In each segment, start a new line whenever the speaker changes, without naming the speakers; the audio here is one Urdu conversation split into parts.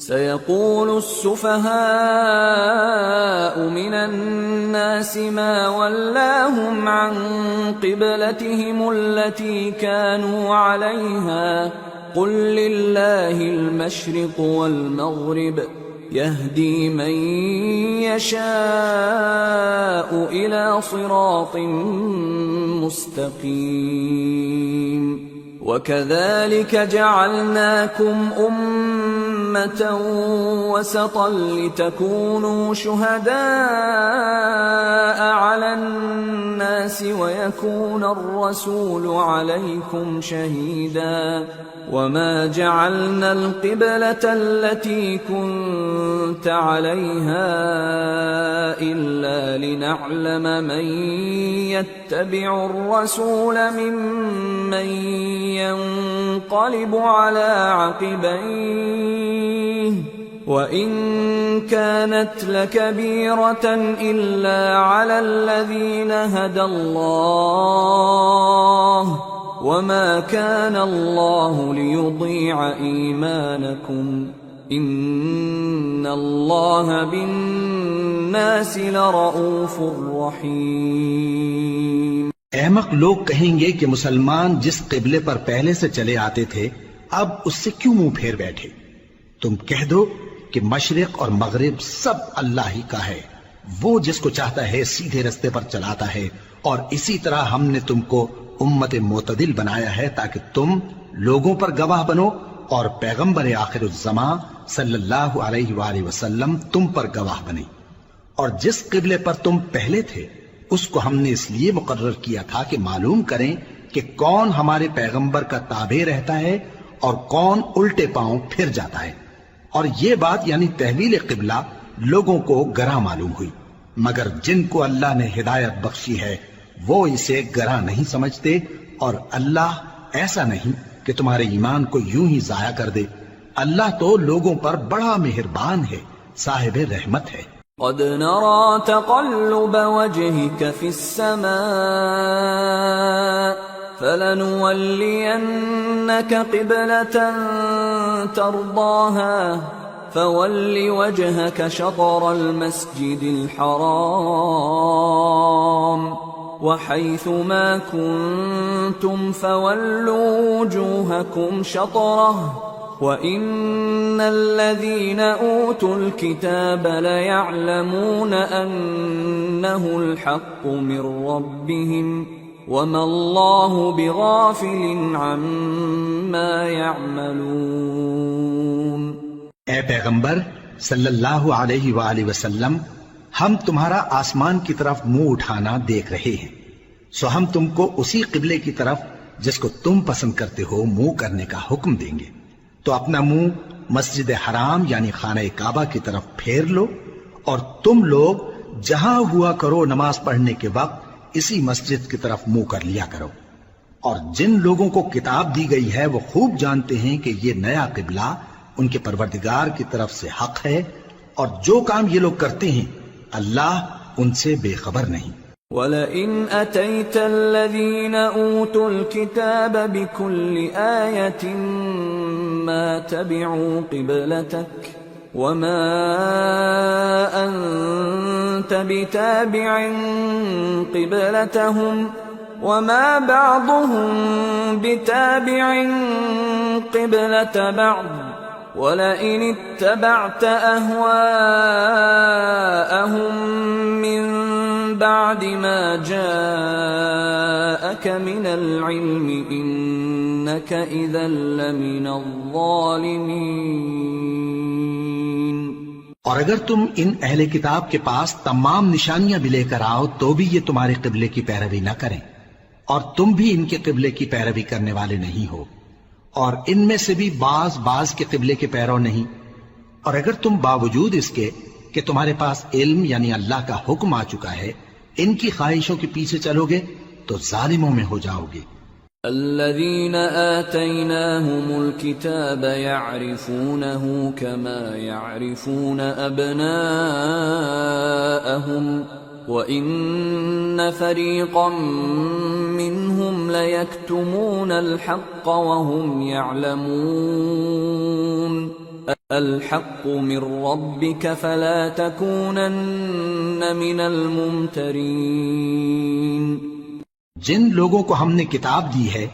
سيقول السفهاء من الناس ما ولاهم عن قبلتهم التي كانوا عليها قل لله المشرق والمغرب يهدي من يشاء إلى صراط مستقيم وكذلك جعلناكم أمة وسطا لتكونوا شهداء على الناس ويكون الرسول عليكم شهيدا وما جعلنا القبلة التي كنت عليها إلا لنعلم من يتبع الرسول ممن ينقلب على عقبيه وإن كانت لكبيرة إلا على الذين هدى الله وما كان الله ليضيع إيمانكم إن الله بالناس لرؤوف رحيم۔
احمق لوگ کہیں گے کہ مسلمان جس قبلے پر پہلے سے چلے آتے تھے اب اس سے کیوں منہ پھیر بیٹھے؟ تم کہہ دو کہ مشرق اور مغرب سب اللہ ہی کا ہے، وہ جس کو چاہتا ہے سیدھے رستے پر چلاتا ہے، اور اسی طرح ہم نے تم کو امت معتدل بنایا ہے تاکہ تم لوگوں پر گواہ بنو اور پیغمبر آخر الزمان صلی اللہ علیہ وآلہ وسلم تم پر گواہ بنے۔ اور جس قبلے پر تم پہلے تھے اس کو ہم نے اس لیے مقرر کیا تھا کہ معلوم کریں کہ کون ہمارے پیغمبر کا تابع رہتا ہے اور کون الٹے پاؤں پھر جاتا ہے۔ اور یہ بات یعنی تحویل قبلہ لوگوں کو گراں معلوم ہوئی، مگر جن کو اللہ نے ہدایت بخشی ہے وہ اسے گراں نہیں سمجھتے، اور اللہ ایسا نہیں کہ تمہارے ایمان کو یوں ہی ضائع کر دے۔ اللہ تو لوگوں پر بڑا مہربان ہے، صاحب رحمت ہے۔
قد نرى تقلب وجهك في السماء فلنولينك قبلة ترضاها فول وجهك شطر المسجد الحرام وحيث ما كنتم فولوا وجوهكم شطره وَإِنَّ الَّذِينَ أُوتُوا الْكِتَابَ لَيَعْلَمُونَ أَنَّهُ الْحَقُّ مِنْ رَبِّهِمْ وَمَا اللَّهُ بِغَافِلٍ عَمَّا يَعْمَلُونَ۔
اے پیغمبر صلی اللہ علیہ وآلہ وسلم، ہم تمہارا آسمان کی طرف منہ اٹھانا دیکھ رہے ہیں، سو ہم تم کو اسی قبلے کی طرف جس کو تم پسند کرتے ہو منہ کرنے کا حکم دیں گے، تو اپنا منہ مسجد حرام یعنی خانہ کعبہ کی طرف پھیر لو، اور تم لوگ جہاں ہوا کرو نماز پڑھنے کے وقت اسی مسجد کی طرف منہ کر لیا کرو۔ اور جن لوگوں کو کتاب دی گئی ہے وہ خوب جانتے ہیں کہ یہ نیا قبلہ ان کے پروردگار کی طرف سے حق ہے، اور جو کام یہ لوگ کرتے ہیں اللہ ان سے بے خبر نہیں۔
وَلَئِنْ أَتَيْتَ الَّذِينَ أُوتُوا الْكِتَابَ بِكُلِّ آيَةٍ مَا تَبِعُوا قِبْلَتَكَ وَمَا أَنْتَ بِتَابِعٍ قِبْلَتَهُمْ وَمَا بَعْضُهُمْ بِتَابِعٍ قِبْلَةَ بَعْضٍ وَلَئِنِ اتَّبَعْتَ أَهْوَاءَهُمْ مِنْ بعد ما جاءك من العلم إنك إذا لمن الظالمين۔
اور اگر تم ان اہل کتاب کے پاس تمام نشانیاں بھی لے کر آؤ تو بھی یہ تمہارے قبلے کی پیروی نہ کریں، اور تم بھی ان کے قبلے کی پیروی کرنے والے نہیں ہو، اور ان میں سے بھی بعض کے قبلے کے پیرو نہیں۔ اور اگر تم باوجود اس کے کہ تمہارے پاس علم یعنی اللہ کا حکم آ چکا ہے ان کی خواہشوں کے پیچھے چلو گے تو ظالموں میں ہو جاؤ گے۔
الذين آتيناهم الكتاب يعرفونه كما يعرفون أبناءهم وَإِنَّ فَرِيقًا مِّنْهُمْ لَيَكْتُمُونَ الْحَقَّ وَهُمْ يَعْلَمُونَ الحق من ربك فلا تكونن من الممترين.
جن لوگوں کو ہم نے کتاب دی ہے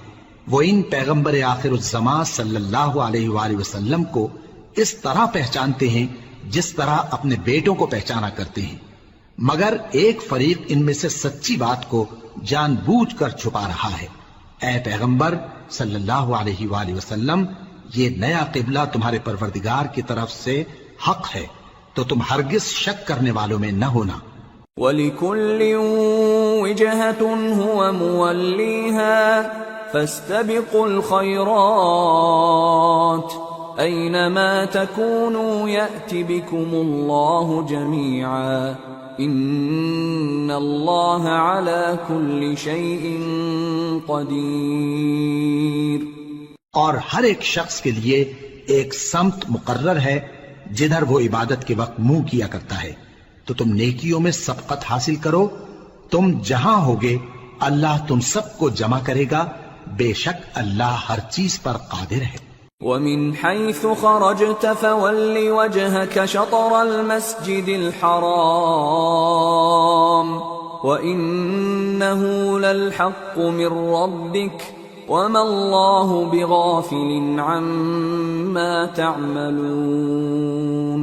وہ ان پیغمبر آخر الزمان صلی اللہ علیہ وآلہ وسلم کو اس طرح پہچانتے ہیں جس طرح اپنے بیٹوں کو پہچانا کرتے ہیں، مگر ایک فریق ان میں سے سچی بات کو جان بوجھ کر چھپا رہا ہے۔ اے پیغمبر صلی اللہ علیہ وآلہ وسلم، یہ نیا قبلہ تمہارے پروردگار کی طرف سے حق ہے، تو تم ہرگز شک کرنے والوں میں نہ ہونا۔
وَلِكُلٍّ وِجْهَةٌ هُوَ مُوَلِّيهَا فَاسْتَبِقُوا الْخَيْرَاتِ أَيْنَمَا تَكُونُوا يَأْتِ بِكُمُ اللَّهُ جَمِيعًا إِنَّ اللَّهَ عَلَى كُلِّ شَيْءٍ قَدِيرٌ۔
اور ہر ایک شخص کے لیے ایک سمت مقرر ہے جدھر وہ عبادت کے وقت منہ کیا کرتا ہے، تو تم نیکیوں میں سبقت حاصل کرو، تم جہاں ہوگے اللہ تم سب کو جمع کرے گا، بے شک اللہ ہر چیز پر قادر ہے۔
وَمِنْ حَيْثُ خَرَجْتَ فَوَلِّ وَجْهَكَ شَطْرَ الْمَسْجِدِ الْحَرَامِ وَإِنَّهُ لَلْحَقُّ مِنْ رَبِّكَ وَمَا اللَّهُ بِغَافِلٍ عَمَّا تَعْمَلُونَ۔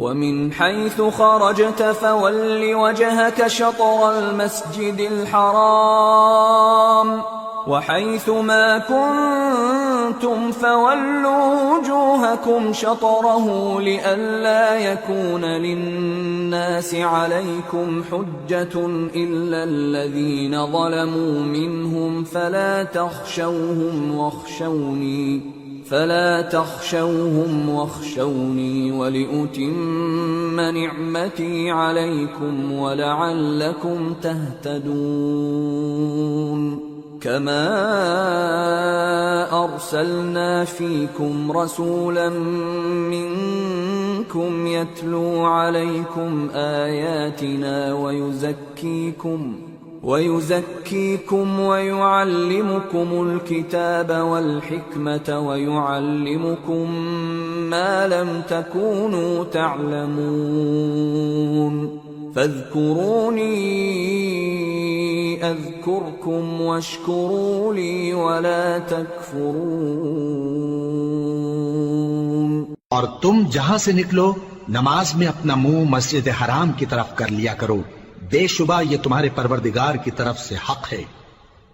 وَمِنْ حَيْثُ خَرَجْتَ فَوَلِّ وَجْهَكَ شَطْرَ الْمَسْجِدِ الْحَرَامِ وَحَيْثُ مَا كُنْتُمْ فَوَلُّوا وُجُوهَكُمْ شَطْرَهُ لِئَلَّا يَكُونَ لِلنَّاسِ عَلَيْكُمْ حُجَّةٌ إِلَّا الَّذِينَ ظَلَمُوا مِنْهُمْ فَلَا تَخْشَوْهُمْ وَاخْشَوْنِي وَلِأُتِمَّ نِعْمَتِي عَلَيْكُمْ وَلَعَلَّكُمْ تَهْتَدُونَ۔ كَمَا أَرْسَلْنَا فِيكُمْ رَسُولًا مِّنكُمْ يَتْلُو عَلَيْكُمْ آيَاتِنَا وَيُزَكِّيكُمْ وَيُعَلِّمُكُمُ الْكِتَابَ وَالْحِكْمَةَ وَيُعَلِّمُكُم مَّا لَمْ تَكُونُوا تَعْلَمُونَ فَاذْكُرُونِي أَذْكُرْكُمْ وَاشْكُرُوا لِي وَلَا تَكْفُرُونَ۔
اور تم جہاں سے نکلو نماز میں اپنا منہ مسجد حرام کی طرف کر لیا کرو، بے شبہ یہ تمہارے پروردگار کی طرف سے حق ہے،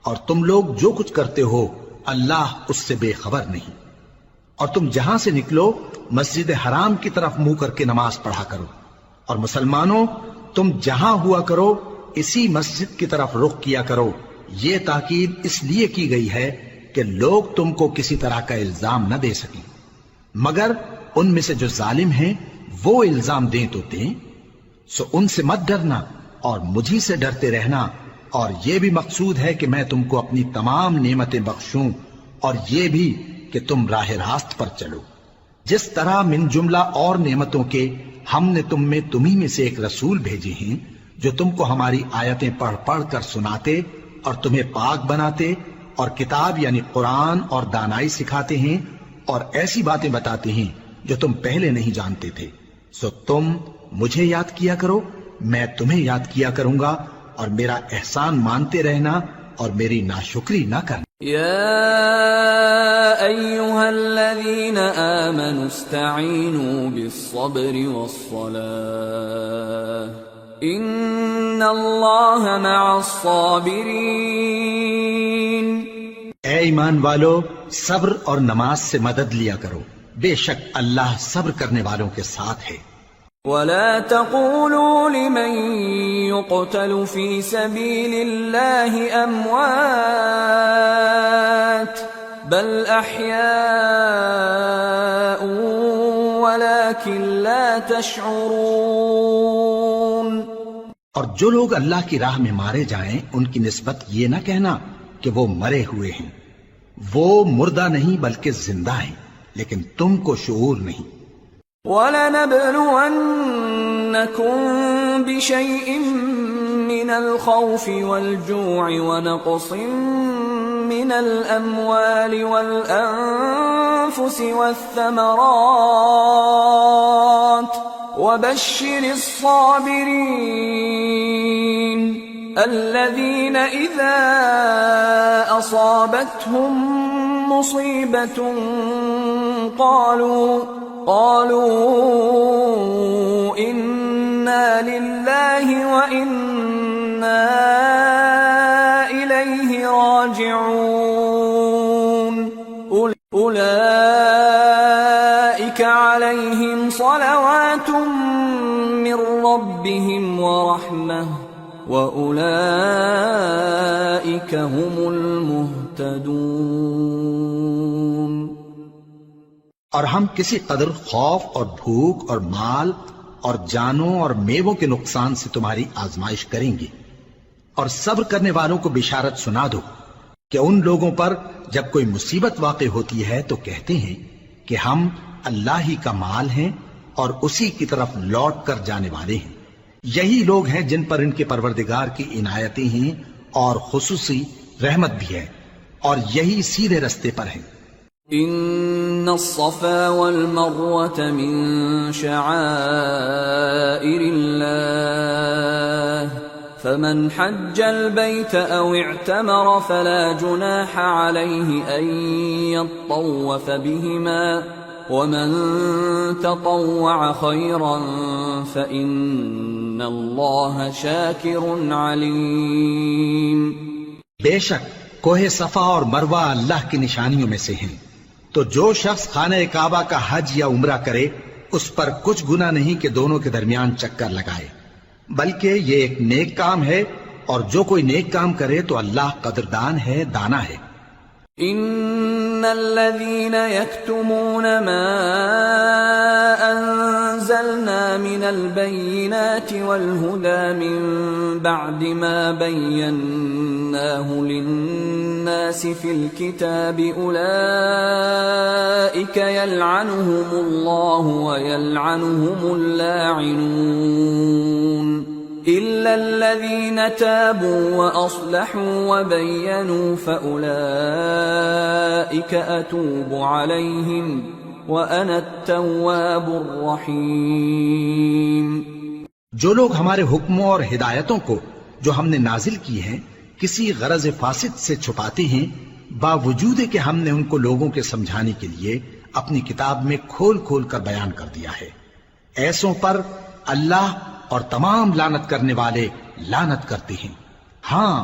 اور تم لوگ جو کچھ کرتے ہو اللہ اس سے بے خبر نہیں۔ اور تم جہاں سے نکلو مسجد حرام کی طرف منہ کر کے نماز پڑھا کرو، اور مسلمانوں تم جہاں ہوا کرو اسی مسجد کی طرف رخ کیا کرو۔ یہ تاکید اس لیے کی گئی ہے کہ لوگ تم کو کسی طرح کا الزام نہ دے سکیں، مگر ان میں سے جو ظالم ہیں وہ الزام دیں تو دیں، سو ان سے مت ڈرنا اور مجھی سے ڈرتے رہنا، اور یہ بھی مقصود ہے کہ میں تم کو اپنی تمام نعمتیں بخشوں، اور یہ بھی کہ تم راہ راست پر چلو۔ جس طرح من جملہ اور نعمتوں کے ہم نے تمہیں میں سے ایک رسول بھیجے ہیں جو تم کو ہماری آیتیں پڑھ پڑھ کر سناتے اور تمہیں پاک بناتے، اور کتاب یعنی قرآن اور دانائی سکھاتے ہیں، اور ایسی باتیں بتاتے ہیں جو تم پہلے نہیں جانتے تھے۔ سو تم مجھے یاد کیا کرو، میں تمہیں یاد کیا کروں گا، اور میرا احسان مانتے رہنا اور میری ناشکری نہ کرنا۔
يا أيها الذين آمنوا استعينوا بالصبر والصلاة إن الله مع الصابرين۔
اے ایمان والو، صبر اور نماز سے مدد لیا کرو، بے شک اللہ صبر کرنے والوں کے ساتھ ہے۔
ولا تقولوا لمن يقتل في سبيل الله أموات بل أحياء ولكن لا تشعرون۔
اور جو لوگ اللہ کی راہ میں مارے جائیں ان کی نسبت یہ نہ کہنا کہ وہ مرے ہوئے ہیں، وہ مردہ نہیں بلکہ زندہ ہیں، لیکن تم کو شعور نہیں۔
وَلَنَبْلُوَنَّكُمْ بِشَيْءٍ مِّنَ الْخَوْفِ وَالْجُوعِ وَنَقْصٍ من الأموال والأنفس والثمرات وبشر الصابرين الذين إذا أصابتهم مصيبة قالوا إنا لله وإنا إليه راجعون أولئك عليهم صلوات من ربهم ورحمة وأولئك هم المهتدون۔
اور ہم کسی قدر خوف اور بھوک اور مال اور جانوں اور میووں کے نقصان سے تمہاری آزمائش کریں گے، اور صبر کرنے والوں کو بشارت سنا دو کہ ان لوگوں پر جب کوئی مصیبت واقع ہوتی ہے تو کہتے ہیں کہ ہم اللہ ہی کا مال ہیں اور اسی کی طرف لوٹ کر جانے والے ہیں۔ یہی لوگ ہیں جن پر ان کے پروردگار کی عنایتیں ہیں اور خصوصی رحمت بھی ہے، اور یہی سیدھے رستے پر ہیں۔
ان الصفا والمروة من شعائر الله فمن حج البيت او اعتمر فلا جناح عليه ان يطوف بهما ومن تطوع خيرا فإن الله شاكر عليم۔
بے شک کوہ صفا اور مروہ اللہ کی نشانیوں میں سے ہیں، تو جو شخص خانہ کعبہ کا حج یا عمرہ کرے اس پر کچھ گناہ نہیں کہ دونوں کے درمیان چکر لگائے، بلکہ یہ ایک نیک کام ہے، اور جو کوئی نیک کام کرے تو اللہ قدردان ہے، دانا ہے۔
ان الذين يكتمون ما انزلنا من البينات والهدى من بعد ما بيناه للناس في الكتاب اولئك يلعنهم الله ويلعنهم اللاعنون إلا الذين تابوا وأصلحوا وبينوا فأولئك أتوب عليهم وأنا التواب الرحيم۔
جو لوگ ہمارے حکموں اور ہدایتوں کو جو ہم نے نازل کی ہیں کسی غرض فاسد سے چھپاتے ہیں، باوجود کہ ہم نے ان کو لوگوں کے سمجھانے کے لیے اپنی کتاب میں کھول کھول کر بیان کر دیا ہے، ایسوں پر اللہ اور تمام لعنت کرنے والے لعنت کرتے ہیں۔ ہاں،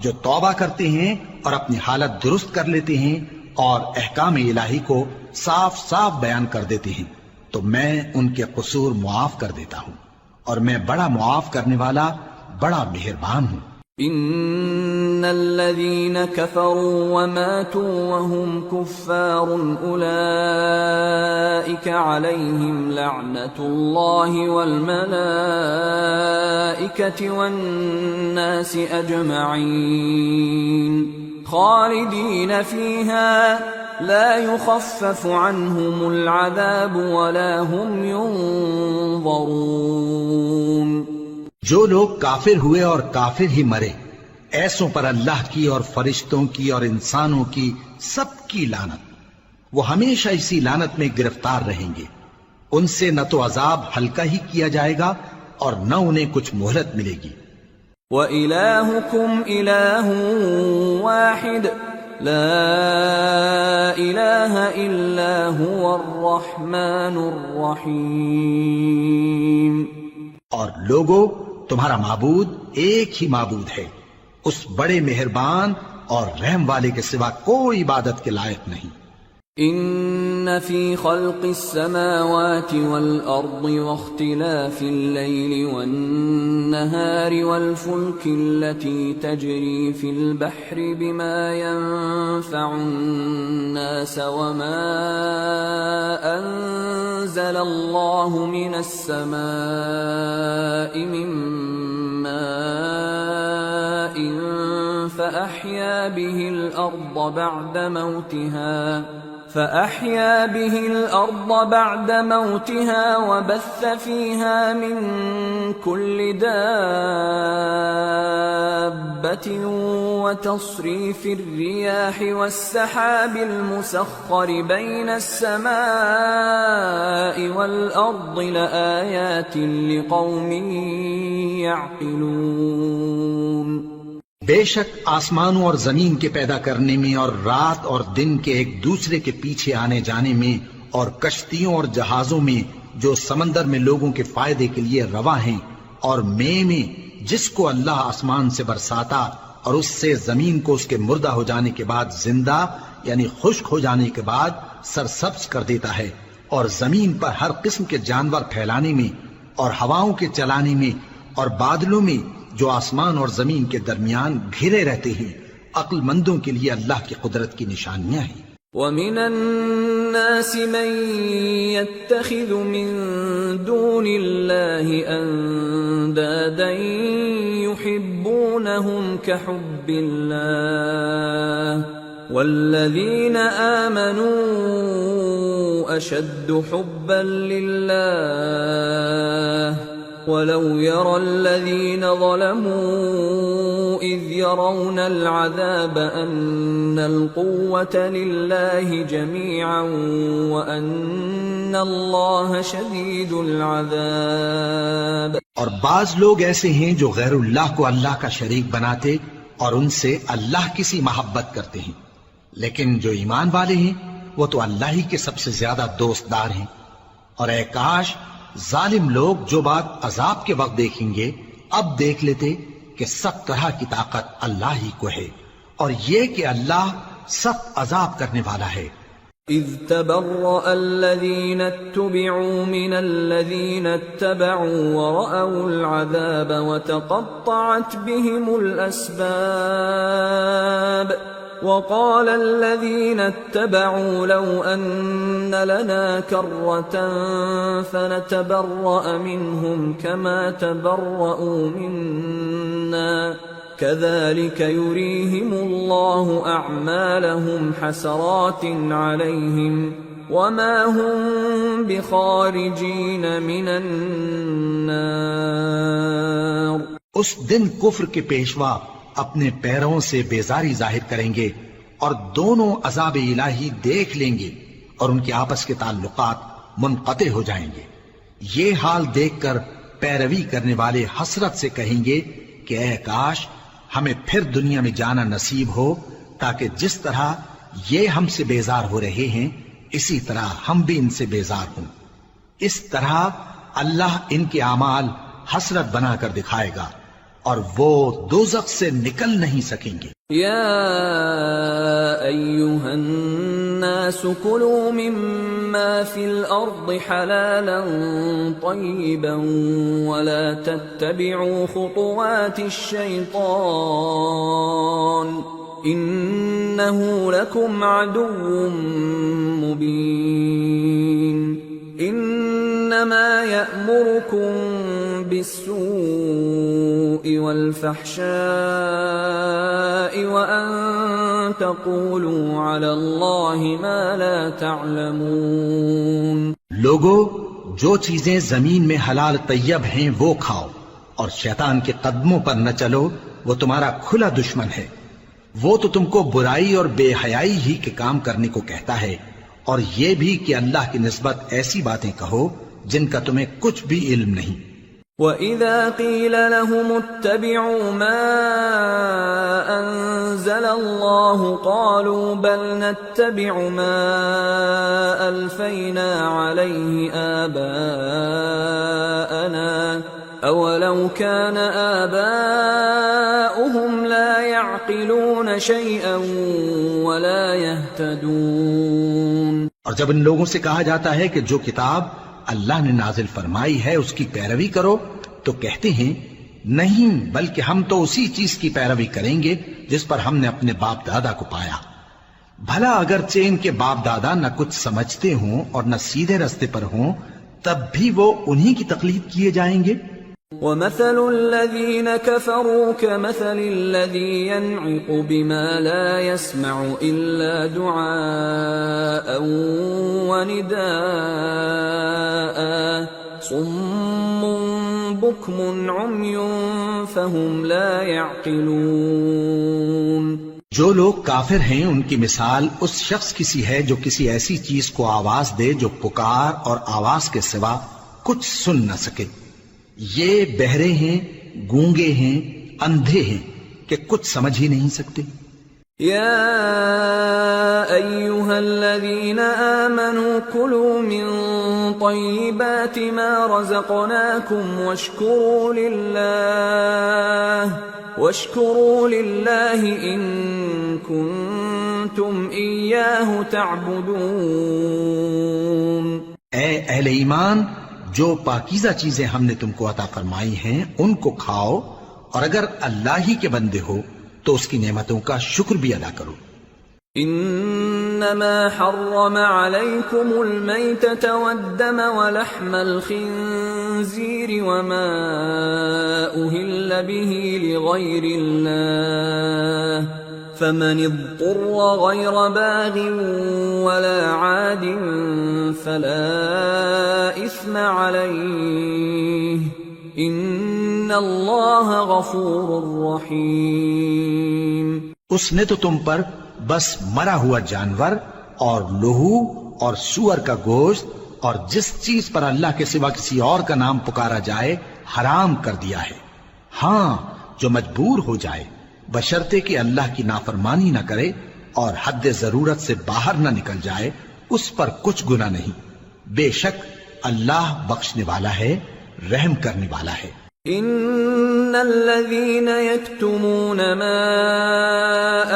جو توبہ کرتے ہیں اور اپنی حالت درست کر لیتے ہیں اور احکام الہی کو صاف صاف بیان کر دیتے ہیں تو میں ان کے قصور معاف کر دیتا ہوں، اور میں بڑا معاف کرنے والا بڑا مہربان ہوں۔
ان الذين كفروا وماتوا وهم كفار اولئك عليهم لعنة الله والملائكة والناس اجمعين خالدين فيها لا يخفف عنهم العذاب ولا هم ينظرون۔
جو لوگ کافر ہوئے اور کافر ہی مرے، ایسوں پر اللہ کی اور فرشتوں کی اور انسانوں کی سب کی لعنت، وہ ہمیشہ اسی لعنت میں گرفتار رہیں گے، ان سے نہ تو عذاب ہلکا ہی کیا جائے گا اور نہ انہیں کچھ مہلت ملے گی۔
وَإِلَٰهُكُمْ إِلَٰهٌ وَاحِدٌ لَا إِلَٰهَ إِلَّا هُوَ الرَّحْمَٰنُ الرَّحِيمُ۔
اور لوگو، تمہارا معبود ایک ہی معبود ہے، اس بڑے مہربان اور رحم والے کے سوا کوئی عبادت کے لائق نہیں۔
ان فی خلق السماوات والارض واختلاف الليل والنهار والفلك التي تجري في البحر بما ينفع الناس وما انزل الله من السماء من ماء فأحيا به الأرض بعد موتها فأحيا به الأرض بعد موتها وبث فيها من كل دابة وتصريف الرياح والسحاب المسخر بين السماء والأرض لآيات لقوم يعقلون۔
بے شک آسمانوں اور زمین کے پیدا کرنے میں اور رات اور دن کے ایک دوسرے کے پیچھے آنے جانے میں اور کشتیوں اور جہازوں میں جو سمندر میں لوگوں کے فائدے کے لیے رواں ہیں، اور میں جس کو اللہ آسمان سے برساتا اور اس سے زمین کو اس کے مردہ ہو جانے کے بعد زندہ یعنی خشک ہو جانے کے بعد سرسبز کر دیتا ہے، اور زمین پر ہر قسم کے جانور پھیلانے میں اور ہواؤں کے چلانے میں اور بادلوں میں جو آسمان اور زمین کے درمیان گھرے رہتے ہیں، عقل مندوں کے لیے اللہ کی قدرت کی نشانیاں ہیں۔
وَمِنَ النَّاسِ مَن يَتَّخِذُ مِن دُونِ اللَّهِ أَندَادًا يُحِبُّونَهُمْ كَحُبِّ اللَّهِ وَالَّذِينَ آمَنُوا أَشَدُّ حُبًّا لِلَّهِ وَلَوْ يَرَى الَّذِينَ ظَلَمُوا إِذْ يَرَوْنَ الْعَذَابَ أَنَّ الْقُوَّةَ لِلَّهِ جَمِيعًا وَأَنَّ اللَّهَ شَدِيدُ الْعَذَابِ۔
اور بعض لوگ ایسے ہیں جو غیر اللہ کو اللہ کا شریک بناتے اور ان سے اللہ کی سی محبت کرتے ہیں، لیکن جو ایمان والے ہیں وہ تو اللہ ہی کے سب سے زیادہ دوست دار ہیں۔ اور اے کاش ظالم لوگ جو بات عذاب کے وقت دیکھیں گے اب دیکھ لیتے کہ سب طرح کی طاقت اللہ ہی کو ہے، اور یہ کہ اللہ سخت عذاب کرنے والا ہے۔
اذ تبرأ الذين اتبعوا من الذين اتبعوا ورأوا العذاب وتقطعت بهم الأسباب وقال الذين اتبعوا لو أن لنا كرة فنتبرأ منهم كما تبرأوا منا كذلك يريهم الله أعمالهم حسرات عليهم وما هم بخارجين من النار۔
اس دن کفر کے پیشوا اپنے پیروں سے بیزاری ظاہر کریں گے اور دونوں عذاب الہی دیکھ لیں گے اور ان کے آپس کے تعلقات منقطع ہو جائیں گے۔ یہ حال دیکھ کر پیروی کرنے والے حسرت سے کہیں گے کہ اے کاش ہمیں پھر دنیا میں جانا نصیب ہو تاکہ جس طرح یہ ہم سے بیزار ہو رہے ہیں اسی طرح ہم بھی ان سے بیزار ہوں۔ اس طرح اللہ ان کے اعمال حسرت بنا کر دکھائے گا اور وہ دوزخ سے نکل نہیں سکیں گے۔
یا ایھا الناس کلوا مما فی الارض حلالا طیبا ولا تتبعوا خطوات الشیطان انه لکم عدو مبین انما یأمرکم بالسوء والفحشاء وأن تقولوا على الله ما لا تعلمون۔
لوگو جو چیزیں زمین میں حلال طیب ہیں وہ کھاؤ اور شیطان کے قدموں پر نہ چلو، وہ تمہارا کھلا دشمن ہے، وہ تو تم کو برائی اور بے حیائی ہی کے کام کرنے کو کہتا ہے، اور یہ بھی کہ اللہ کی نسبت ایسی باتیں کہو جن کا تمہیں کچھ بھی علم نہیں۔
وَإِذَا قِيلَ لَهُمُ اتَّبِعُوا مَا أَنزَلَ اللَّهُ قَالُوا بَلْ نَتَّبِعُ مَا أَلْفَيْنَا عَلَيْهِ آبَاءَنَا أَوَلَوْ كَانَ آبَاؤُهُمْ لَا يَعْقِلُونَ شَيْئًا وَلَا يَهْتَدُونَ۔
اور جب ان لوگوں سے کہا جاتا ہے کہ جو کتاب اللہ نے نازل فرمائی ہے اس کی پیروی کرو تو کہتے ہیں نہیں، بلکہ ہم تو اسی چیز کی پیروی کریں گے جس پر ہم نے اپنے باپ دادا کو پایا۔ بھلا اگرچہ ان کے باپ دادا نہ کچھ سمجھتے ہوں اور نہ سیدھے رستے پر ہوں تب بھی وہ انہی کی تقلید کیے جائیں گے۔
ومثل الذين كفروا كمثل الذي ينعق بما لا يسمع إلا دعاء ونداء صم بكم عمي فهم لا يعقلون۔
جو لوگ کافر ہیں ان کی مثال اس شخص کی سی ہے جو کسی ایسی چیز کو آواز دے جو پکار اور آواز کے سوا کچھ سن نہ سکے۔ یہ بہرے ہیں، گونگے ہیں، اندھے ہیں کہ کچھ سمجھ ہی نہیں سکتے۔
يا أيها الذين آمنوا كلوا من طيبات ما رزقناكم واشكروا لله إن كنتم إياه تعبدون۔
اے اہل ایمان، جو پاکیزہ چیزیں ہم نے تم کو عطا فرمائی ہیں ان کو کھاؤ، اور اگر اللہ ہی کے بندے ہو تو اس کی نعمتوں کا شکر بھی ادا کرو۔
انما حرم عليكم الميتة والدم ولحم الخنزير وما أهل به لغير الله فمن اضطر غير باغ ولا عاد فلا إثم عليه ان اللہ غفور رحیم۔
اس نے تو تم پر بس مرا ہوا جانور اور لہو اور سور کا گوشت اور جس چیز پر اللہ کے سوا کسی اور کا نام پکارا جائے حرام کر دیا ہے۔ ہاں، جو مجبور ہو جائے بشرطے کہ اللہ کی نافرمانی نہ کرے اور حد ضرورت سے باہر نہ نکل جائے، اس پر کچھ گناہ نہیں۔ بے شک اللہ بخشنے والا ہے، رحم کرنے والا ہے۔
ان الذين يكتمون ما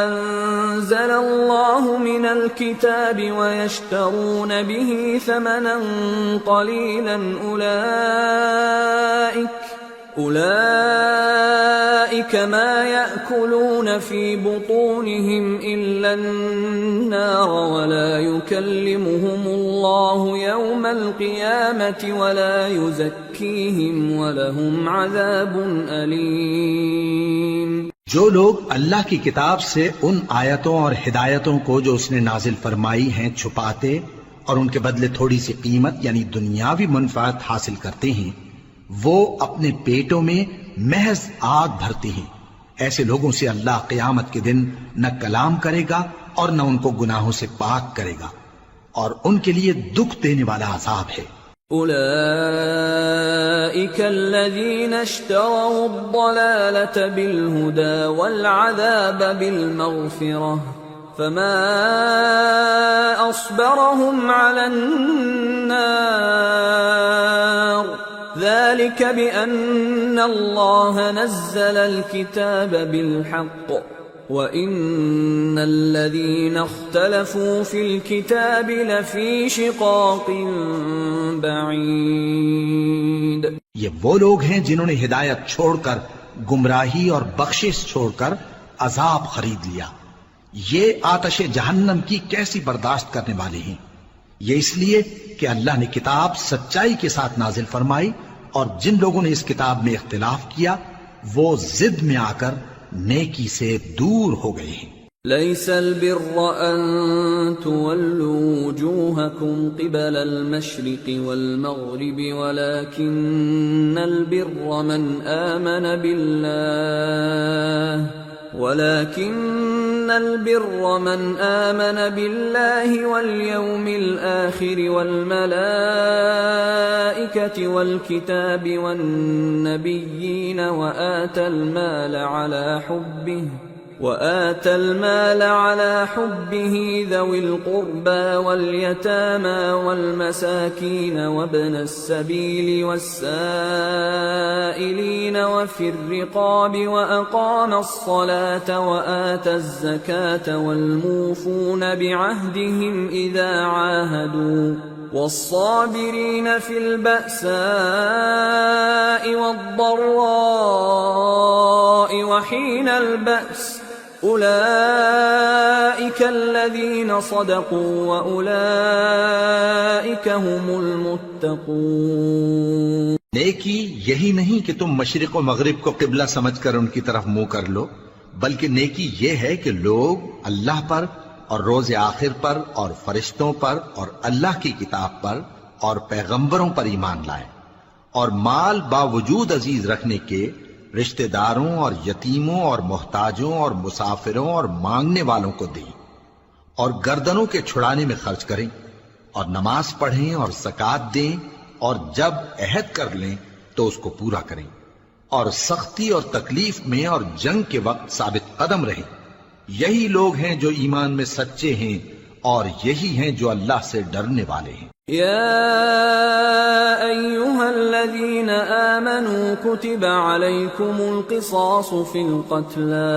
انزل الله من الكتاب ويشترون به ثمنا قليلا اولئك ما يأكلون في بطونهم الا النار ولا يكلمهم الله يوم القيامة ولا يزكيهم ولهم عذاب أليم۔
جو لوگ اللہ کی کتاب سے ان آیتوں اور ہدایتوں کو جو اس نے نازل فرمائی ہیں چھپاتے اور ان کے بدلے تھوڑی سی قیمت یعنی دنیاوی منفعت حاصل کرتے ہیں، وہ اپنے پیٹوں میں محض آگ بھرتے ہیں، ایسے لوگوں سے اللہ قیامت کے دن نہ کلام کرے گا اور نہ ان کو گناہوں سے پاک کرے گا، اور ان کے لیے دکھ دینے والا عذاب ہے۔
اولئک الذین اشتروا الضلالة بالهدى والعذاب بالمغفرة فما اصبرهم على النار ذلك بأن الله نزل الكتاب بالحق وَإِنَّ الَّذِينَ اخْتَلَفُوا فِي الْكِتَابِ لَفِي شِقَاقٍ بَعِيدٍ۔
یہ وہ لوگ ہیں جنہوں نے ہدایت چھوڑ کر گمراہی اور بخشش چھوڑ کر عذاب خرید لیا۔ یہ آتش جہنم کی کیسی برداشت کرنے والے ہیں۔ یہ اس لیے کہ اللہ نے کتاب سچائی کے ساتھ نازل فرمائی، اور جن لوگوں نے اس کتاب میں اختلاف کیا وہ ضد میں آ کر نیکی سے دور ہو گئے ہیں۔
ليس البر أن تولوا وجوهكم قبل المشرق والمغرب ولكن البر من آمن بالله واليوم الآخر والملائكة والكتاب والنبيين وآتى المال على حبه ذوي القربى واليتامى والمساكين وابن السبيل والسائلين وفي الرقاب وأقام الصلاة وآتى الزكاة والموفون بعهدهم إذا عاهدوا والصابرين في البأساء والضراء وحين البأس أولئك الذين صدقوا وأولئك هم المتقون۔
نیکی یہی نہیں کہ تم مشرق و مغرب کو قبلہ سمجھ کر ان کی طرف منہ کر لو، بلکہ نیکی یہ ہے کہ لوگ اللہ پر اور روز آخر پر اور فرشتوں پر اور اللہ کی کتاب پر اور پیغمبروں پر ایمان لائیں، اور مال باوجود عزیز رکھنے کے رشتہ داروں اور یتیموں اور محتاجوں اور مسافروں اور مانگنے والوں کو دیں، اور گردنوں کے چھڑانے میں خرچ کریں، اور نماز پڑھیں اور زکوٰۃ دیں، اور جب عہد کر لیں تو اس کو پورا کریں، اور سختی اور تکلیف میں اور جنگ کے وقت ثابت قدم رہیں۔ یہی لوگ ہیں جو ایمان میں سچے ہیں، اور یہی ہیں جو اللہ سے ڈرنے والے ہیں۔
يا أيها الذين آمنوا كتب عليكم القصاص في القتلى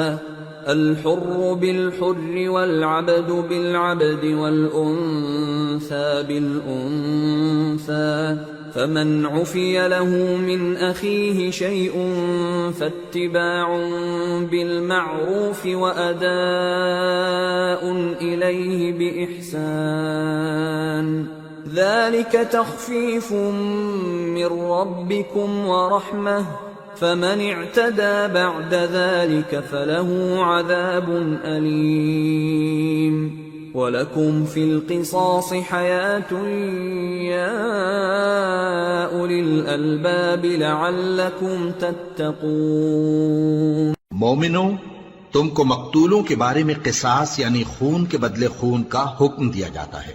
الحر بالحر والعبد بالعبد والأنثى بالأنثى فمن عفي له من أخيه شيء فاتباع بالمعروف وأداء إليه بإحسان ذلك تخفيف من ربكم ورحمة فمن اعتدى بعد ذلك فله عذاب أليم وَلَكُمْ فِي الْقِصَاصِ حَيَاةٌ يَا أُولِي الْأَلْبَابِ لَعَلَّكُمْ تَتَّقُونَ۔
مومنوں، تم کو مقتولوں کے بارے میں قصاص یعنی خون کے بدلے خون کا حکم دیا جاتا ہے،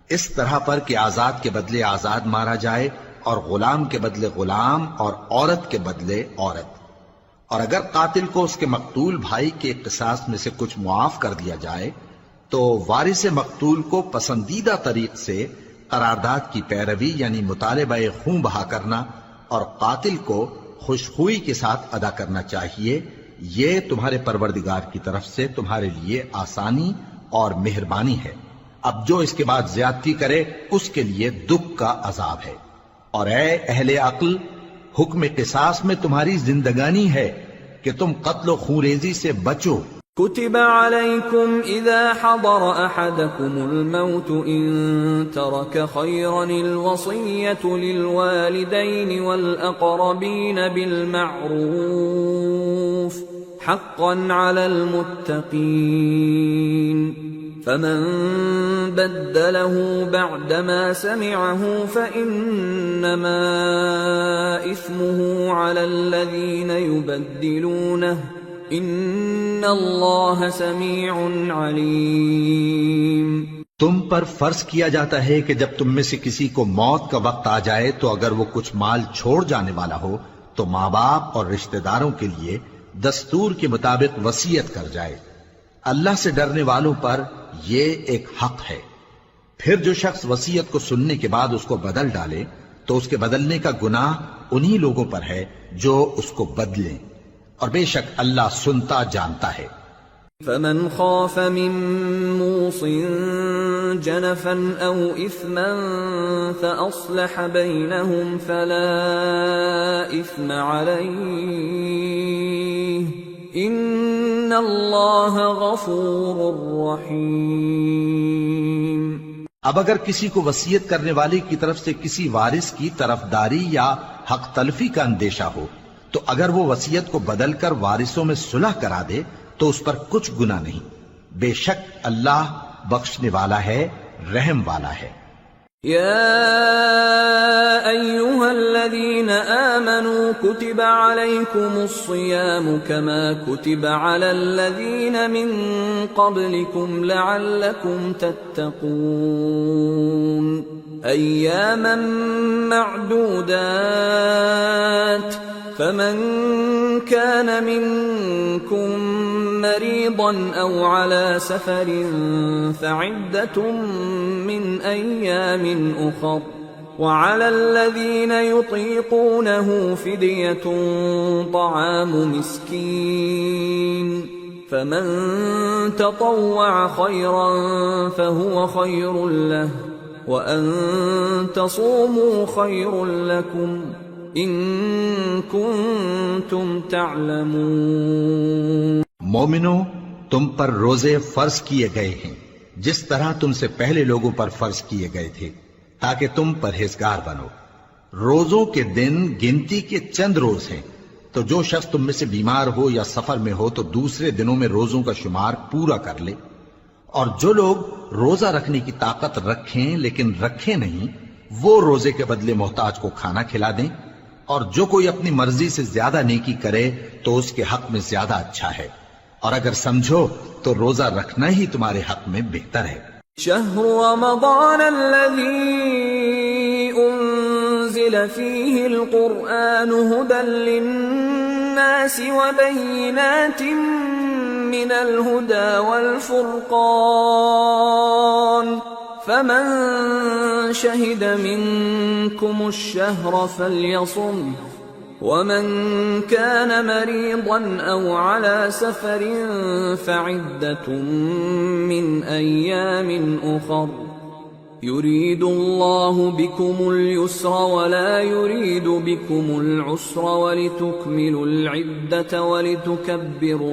اس طرح پر کہ آزاد کے بدلے آزاد مارا جائے، اور غلام کے بدلے غلام، اور عورت کے بدلے عورت۔ اور اگر قاتل کو اس کے مقتول بھائی کے قصاص میں سے کچھ معاف کر دیا جائے تو وارث مقتول کو پسندیدہ طریق سے قرارداد کی پیروی یعنی مطالبہ خون بہا کرنا اور قاتل کو خوشخوئی کے ساتھ ادا کرنا چاہیے۔ یہ تمہارے پروردگار کی طرف سے تمہارے لیے آسانی اور مہربانی ہے۔ اب جو اس کے بعد زیادتی کرے اس کے لیے دکھ کا عذاب ہے۔ اور اے اہل عقل، حکم قصاص میں تمہاری زندگانی ہے کہ تم قتل و خونریزی سے بچو۔
كتب عليكم إذا حضر أحدكم الموت إن ترك خيرا الوصية للوالدين والأقربين بالمعروف حقا على المتقين فمن بدله بعدما سمعه فإنما إثمه على الذين يبدلونه ان اللہ سمیع علیم۔
تم پر فرض کیا جاتا ہے کہ جب تم میں سے کسی کو موت کا وقت آ جائے تو اگر وہ کچھ مال چھوڑ جانے والا ہو تو ماں باپ اور رشتہ داروں کے لیے دستور کے مطابق وصیت کر جائے۔ اللہ سے ڈرنے والوں پر یہ ایک حق ہے۔ پھر جو شخص وصیت کو سننے کے بعد اس کو بدل ڈالے تو اس کے بدلنے کا گناہ انہی لوگوں پر ہے جو اس کو بدلیں، اور بے شک اللہ سنتا جانتا ہے۔
فمن خاف من موص جنفا او اثما فاصلح بينهم فلا اثم عليه ان اللہ غفور رحیم۔
اب اگر کسی کو وصیت کرنے والے کی طرف سے کسی وارث کی طرفداری یا حق تلفی کا اندیشہ ہو تو اگر وہ وصیت کو بدل کر وارثوں میں صلح کرا دے تو اس پر کچھ گناہ نہیں، بے شک اللہ بخشنے والا ہے، رحم والا ہے۔
یا ایھا الذین آمنوا کتب علیکم الصیام کما کتب علی الذین من قبلکم لعلکم تتقون ایاما معدودات فمن كان منكم مريضا أو على سفر فعدة من أيام أخر وعلى الذين يطيقونه فدية طعام مسكين فمن تطوع خيرا فهو خير له وأن تصوموا خير لكم ان کنتم تعلمون۔
مومنو، تم پر روزے فرض کیے گئے ہیں جس طرح تم سے پہلے لوگوں پر فرض کیے گئے تھے تاکہ تم پرہیزگار بنو، روزوں کے دن گنتی کے چند روز ہیں، تو جو شخص تم میں سے بیمار ہو یا سفر میں ہو تو دوسرے دنوں میں روزوں کا شمار پورا کر لے۔ اور جو لوگ روزہ رکھنے کی طاقت رکھیں لیکن رکھیں نہیں، وہ روزے کے بدلے محتاج کو کھانا کھلا دیں، اور جو کوئی اپنی مرضی سے زیادہ نیکی کرے تو اس کے حق میں زیادہ اچھا ہے، اور اگر سمجھو تو روزہ رکھنا ہی تمہارے حق میں بہتر ہے۔
شهر رمضان الذي أنزل فيه القرآن هدى للناس وبينات من الهدى والفرقان فمن شهد منكم الشهر فليصم ومن كان مريضا أو على سفر فعدة من أيام أخر يريد الله بكم اليسر ولا يريد بكم العسر ولتكملوا العدة ولتكبروا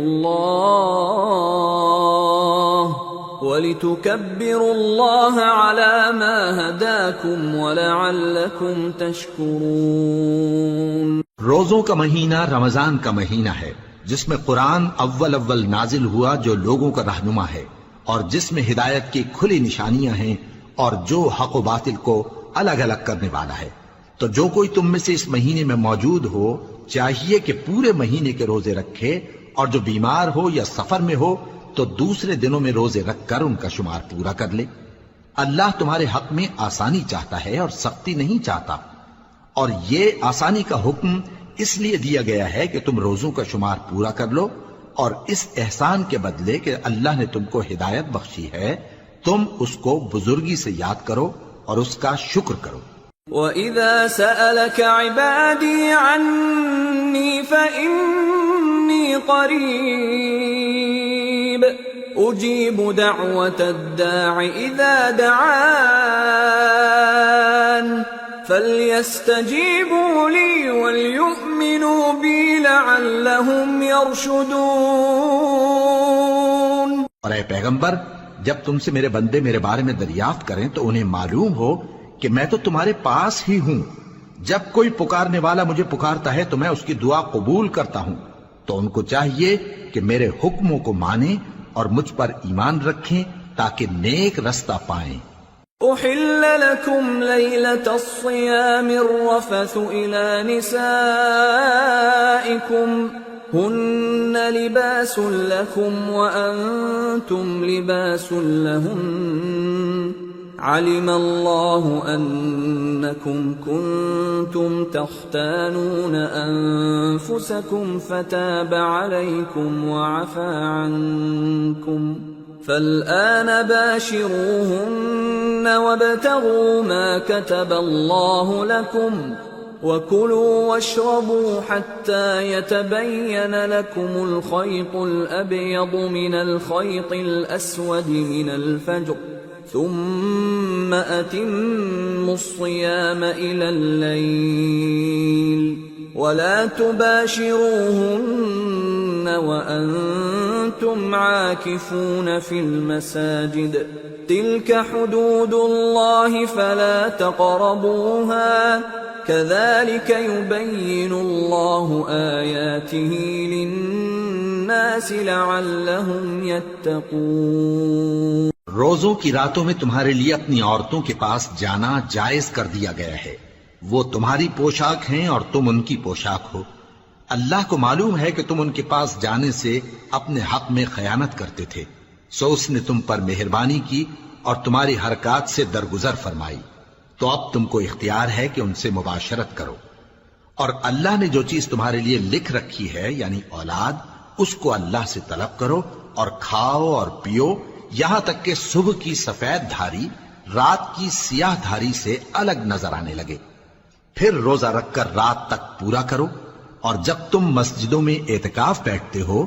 الله على ما هداكم ولعلكم تشكرون۔
روزوں کا مہینہ رمضان کا مہینہ ہے جس میں قرآن اول نازل ہوا جو لوگوں کا رہنما ہے اور جس میں ہدایت کی کھلی نشانیاں ہیں اور جو حق و باطل کو الگ الگ کرنے والا ہے۔ تو جو کوئی تم میں سے اس مہینے میں موجود ہو چاہیے کہ پورے مہینے کے روزے رکھے، اور جو بیمار ہو یا سفر میں ہو تو دوسرے دنوں میں روزے رکھ کر ان کا شمار پورا کر لے۔ اللہ تمہارے حق میں آسانی چاہتا ہے اور سختی نہیں چاہتا، اور یہ آسانی کا حکم اس لیے دیا گیا ہے کہ تم روزوں کا شمار پورا کر لو، اور اس احسان کے بدلے کہ اللہ نے تم کو ہدایت بخشی ہے تم اس کو بزرگی سے یاد کرو اور اس کا شکر کرو۔
وَإِذَا سَأَلَكَ عِبَادِي عَنِّي فَإِنِّي قَرِيبٌ أُجِيبُ دَعْوَةَ الدَّاعِ إِذَا دَعَانِ فَلْيَسْتَجِيبُوا لِي وَلْيُؤْمِنُوا بِي لَعَلَّهُمْ يَرْشُدُونَ۔
اور اے پیغمبر، جب تم سے میرے بندے میرے بارے میں دریافت کریں تو انہیں معلوم ہو کہ میں تو تمہارے پاس ہی ہوں۔ جب کوئی پکارنے والا مجھے پکارتا ہے تو میں اس کی دعا قبول کرتا ہوں، تو ان کو چاہیے کہ میرے حکموں کو مانیں اور مجھ پر ایمان رکھیں تاکہ نیک رستہ پائیں۔
أحل لكم ليلة الصيام الرفث إلى نسائكم هن لباس لكم وأنتم لباس لهن علم الله أنكم كنتم تختانون أنفسكم فتاب عليكم وعفى عنكم فالآن باشروهن وابتغوا ما كتب الله لكم وكلوا واشربوا حتى يتبين لكم الخيط الأبيض من الخيط الأسود من الفجر ثم أتموا الصيام إلى الليل ولا تباشروهن وأنتم عاكفون في المساجد تلك حدود الله فلا تقربوها كذلك يبين الله آياته للناس لعلهم يتقون۔
روزوں کی راتوں میں تمہارے لیے اپنی عورتوں کے پاس جانا جائز کر دیا گیا ہے، وہ تمہاری پوشاک ہیں اور تم ان کی پوشاک ہو۔ اللہ کو معلوم ہے کہ تم ان کے پاس جانے سے اپنے حق میں خیانت کرتے تھے، سو اس نے تم پر مہربانی کی اور تمہاری حرکات سے درگزر فرمائی، تو اب تم کو اختیار ہے کہ ان سے مباشرت کرو۔ اور اللہ نے جو چیز تمہارے لیے لکھ رکھی ہے یعنی اولاد، اس کو اللہ سے طلب کرو اور کھاؤ اور پیو یہاں تک کہ صبح کی سفید دھاری رات کی سیاہ دھاری سے الگ نظر آنے لگے، پھر روزہ رکھ کر رات تک پورا کرو، اور جب تم مسجدوں میں اعتکاف بیٹھتے ہو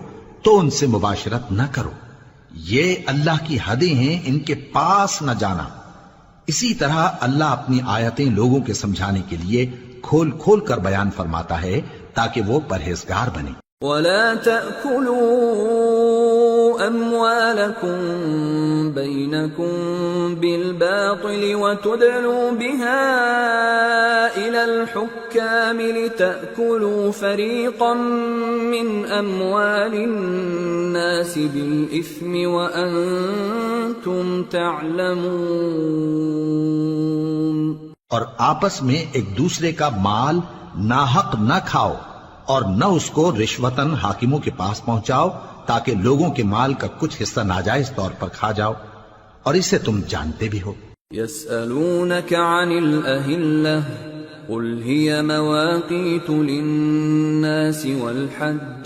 تو ان سے مباشرت نہ کرو، یہ اللہ کی حدیں ہیں، ان کے پاس نہ جانا۔ اسی طرح اللہ اپنی آیتیں لوگوں کے سمجھانے کے لیے کھول کھول کر بیان فرماتا ہے تاکہ وہ پرہیزگار بنے۔
وَلَا تَأْكُلُوا أَمْوَالَكُمْ بينكم بالباطل وتدلوا بها إلى الحكام لتأكلوا فريقا من أموال الناس بالإثم وأنتم تعلمون۔
اور آپس میں ایک دوسرے کا مال ناحق نہ کھاؤ اور نہ اس کو رشوتاً حاکموں کے پاس پہنچاؤ تاکہ لوگوں کے مال کا کچھ حصہ ناجائز طور پر کھا جاؤ، اور اسے تم جانتے بھی ہو۔
يسألونك عن الأهلة قل هي مواقيت للناس والحج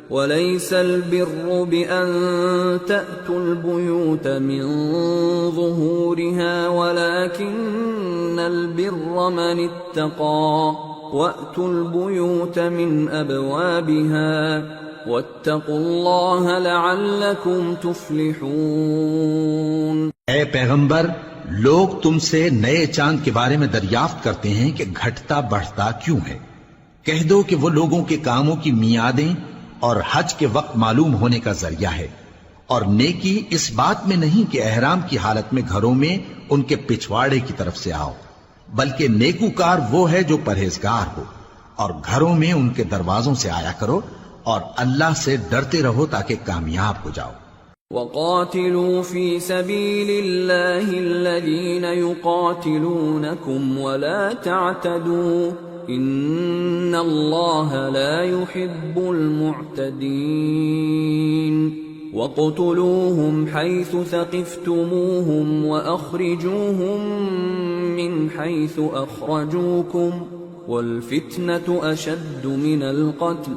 وليس البر بأن تأتوا البيوت من ظهورها ولكن البر من اتقى وأتوا البيوت من أبوابها واتقوا الله لعلكم تفلحون۔
اے پیغمبر، لوگ تم سے نئے چاند کے بارے میں دریافت کرتے ہیں کہ گھٹتا بڑھتا کیوں ہے۔ کہہ دو کہ وہ لوگوں کے کاموں کی میعادیں اور حج کے وقت معلوم ہونے کا ذریعہ ہے، اور نیکی اس بات میں نہیں کہ احرام کی حالت میں گھروں میں ان کے پچھواڑے کی طرف سے آؤ، بلکہ نیکوکار وہ ہے جو پرہیزگار ہو، اور گھروں میں ان کے دروازوں سے آیا کرو اور اللہ سے ڈرتے رہو تاکہ کامیاب ہو جاؤ۔
وَقَاتِلُوا فِي سَبِيلِ اللَّهِ الَّذِينَ يُقَاتِلُونَكُمْ وَلَا تَعْتَدُوا إِنَّ اللَّهَ لَا يُحِبُّ الْمُعْتَدِينَ وَاقْتُلُوهُمْ حَيْثُ ثَقِفْتُمُوهُمْ وَأَخْرِجُوهُمْ مِنْ حَيْثُ أَخْرَجُوكُمْ وَالْفِتْنَةُ أَشَدُّ مِنَ الْقَتْلِ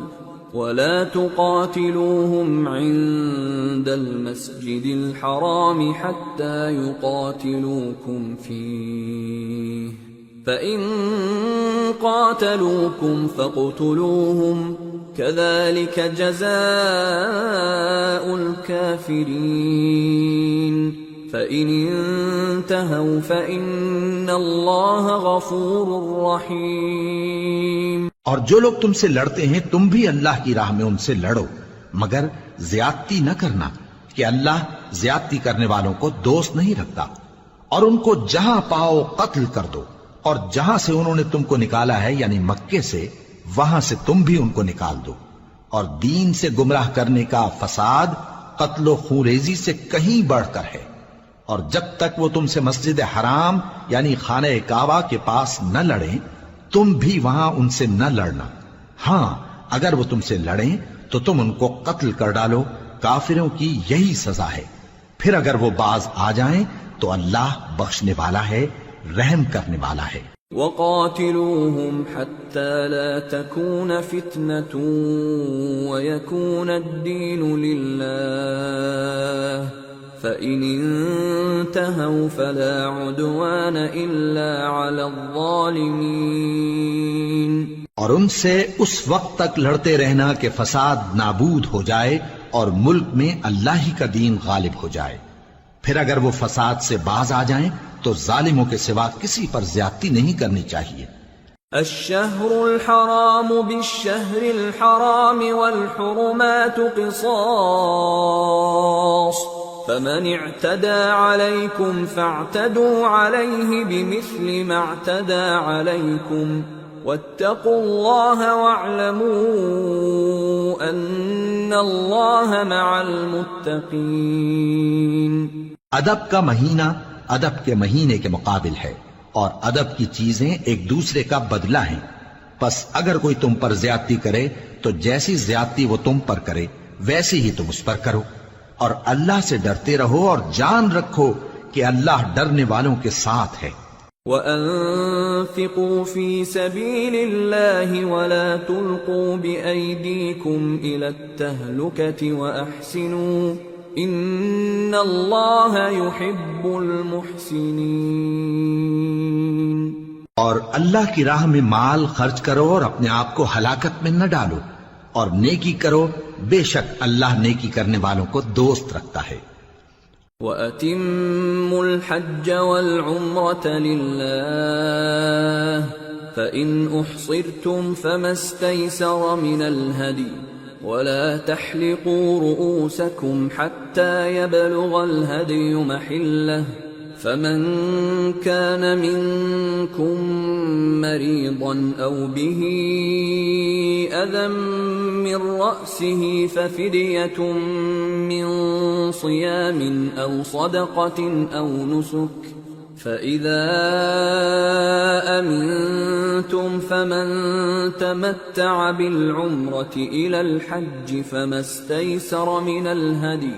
وَلَا تُقَاتِلُوهُمْ عِندَ الْمَسْجِدِ الْحَرَامِ حَتَّى يُقَاتِلُوكُمْ فِيهِ فَإِن قَاتَلُوكُمْ فَاقْتُلُوهُمْ كَذَلِكَ جَزَاءُ الْكَافِرِينَ فَإِنِ انتهوا فَإِنَّ اللَّهَ غَفُورٌ رَّحِيمٌ۔
اور جو لوگ تم سے لڑتے ہیں تم بھی اللہ کی راہ میں ان سے لڑو، مگر زیادتی نہ کرنا کہ اللہ زیادتی کرنے والوں کو دوست نہیں رکھتا، اور ان کو جہاں پاؤ قتل کر دو، اور جہاں سے انہوں نے تم کو نکالا ہے یعنی مکے سے وہاں سے تم بھی ان کو نکال دو، اور دین سے گمراہ کرنے کا فساد قتل و خونریزی سے کہیں بڑھ کر ہے، اور جب تک وہ تم سے مسجد حرام یعنی خانہ کعبہ کے پاس نہ لڑیں تم بھی وہاں ان سے نہ لڑنا، ہاں اگر وہ تم سے لڑیں تو تم ان کو قتل کر ڈالو، کافروں کی یہی سزا ہے، پھر اگر وہ باز آ جائیں تو اللہ بخشنے والا ہے، رحم کرنے والا ہے۔
وَقَاتِلُوهُمْ حَتَّى لَا تَكُونَ فِتْنَةٌ وَيَكُونَ الدِّينُ لِلَّهِ فَإِنِ انتهوا فَلَا عُدْوَانَ إِلَّا عَلَى الظَّالِمِينَ۔
اور ان سے اس وقت تک لڑتے رہنا کہ فساد نابود ہو جائے اور ملک میں اللہ ہی کا دین غالب ہو جائے، پھر اگر وہ فساد سے باز آ جائیں تو ظالموں کے سوا کسی پر زیادتی نہیں کرنی چاہیے۔
الشهر الحرام بالشهر الحرام والحرمات قصاص فمن اعتدى عليكم فاعتدوا عليه بمثل ما اعتدى عليكم واتقوا الله واعلموا ان الله مع المتقين۔
ادب کا مہینہ ادب کے مہینے کے مقابل ہے، اور ادب کی چیزیں ایک دوسرے کا بدلہ ہیں، پس اگر کوئی تم پر زیادتی کرے تو جیسی زیادتی وہ تم پر کرے ویسی ہی تم اس پر کرو، اور اللہ سے ڈرتے رہو اور جان رکھو کہ اللہ ڈرنے والوں کے ساتھ ہے۔
وَأَنفِقُوا فِي سَبِيلِ اللَّهِ وَلَا تُلْقُوا بِأَيْدِيكُمْ إِلَى التَّهْلُكَةِ وَأَحْسِنُوا إِنَّ اللَّهَ يُحِبُّ الْمُحْسِنِينَ۔
اور اللہ کی راہ میں مال خرچ کرو اور اپنے آپ کو ہلاکت میں نہ ڈالو، اور نیکی کرو، بے شک اللہ نیکی کرنے والوں کو دوست رکھتا ہے۔
وَأَتِمُّوا الْحَجَّ وَالْعُمْرَةَ لِلَّهِ فَإِنْ أُحْصِرْتُمْ فَمَا اسْتَيْسَرَ مِنَ الْهَدْيِ ولا تحلقوا رؤوسكم حتى يبلغ الهدي محله فمن كان منكم مريضا أو به أذى من رأسه ففدية من صيام أو صدقة أو نسك فإذا أمنتم فمن تمتع بالعمرة إلى الحج فما استيسر من الهدي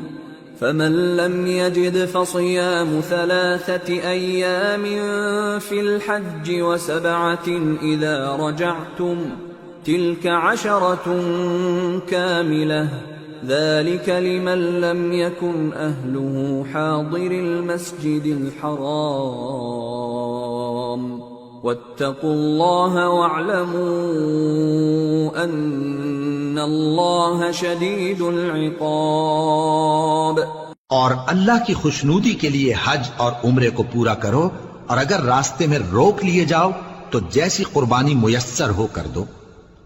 فمن لم يجد فصيام 3 أيام في الحج و7 إذا رجعتم تلك 10 كاملة ذلك لمن لم يكن أهله حاضر المسجد الحرام واتقوا الله واعلموا أن الله شديد العقاب.
اور اللہ کی خوشنودی کے لیے حج اور عمرے کو پورا کرو، اور اگر راستے میں روک لیے جاؤ تو جیسی قربانی میسر ہو کر دو،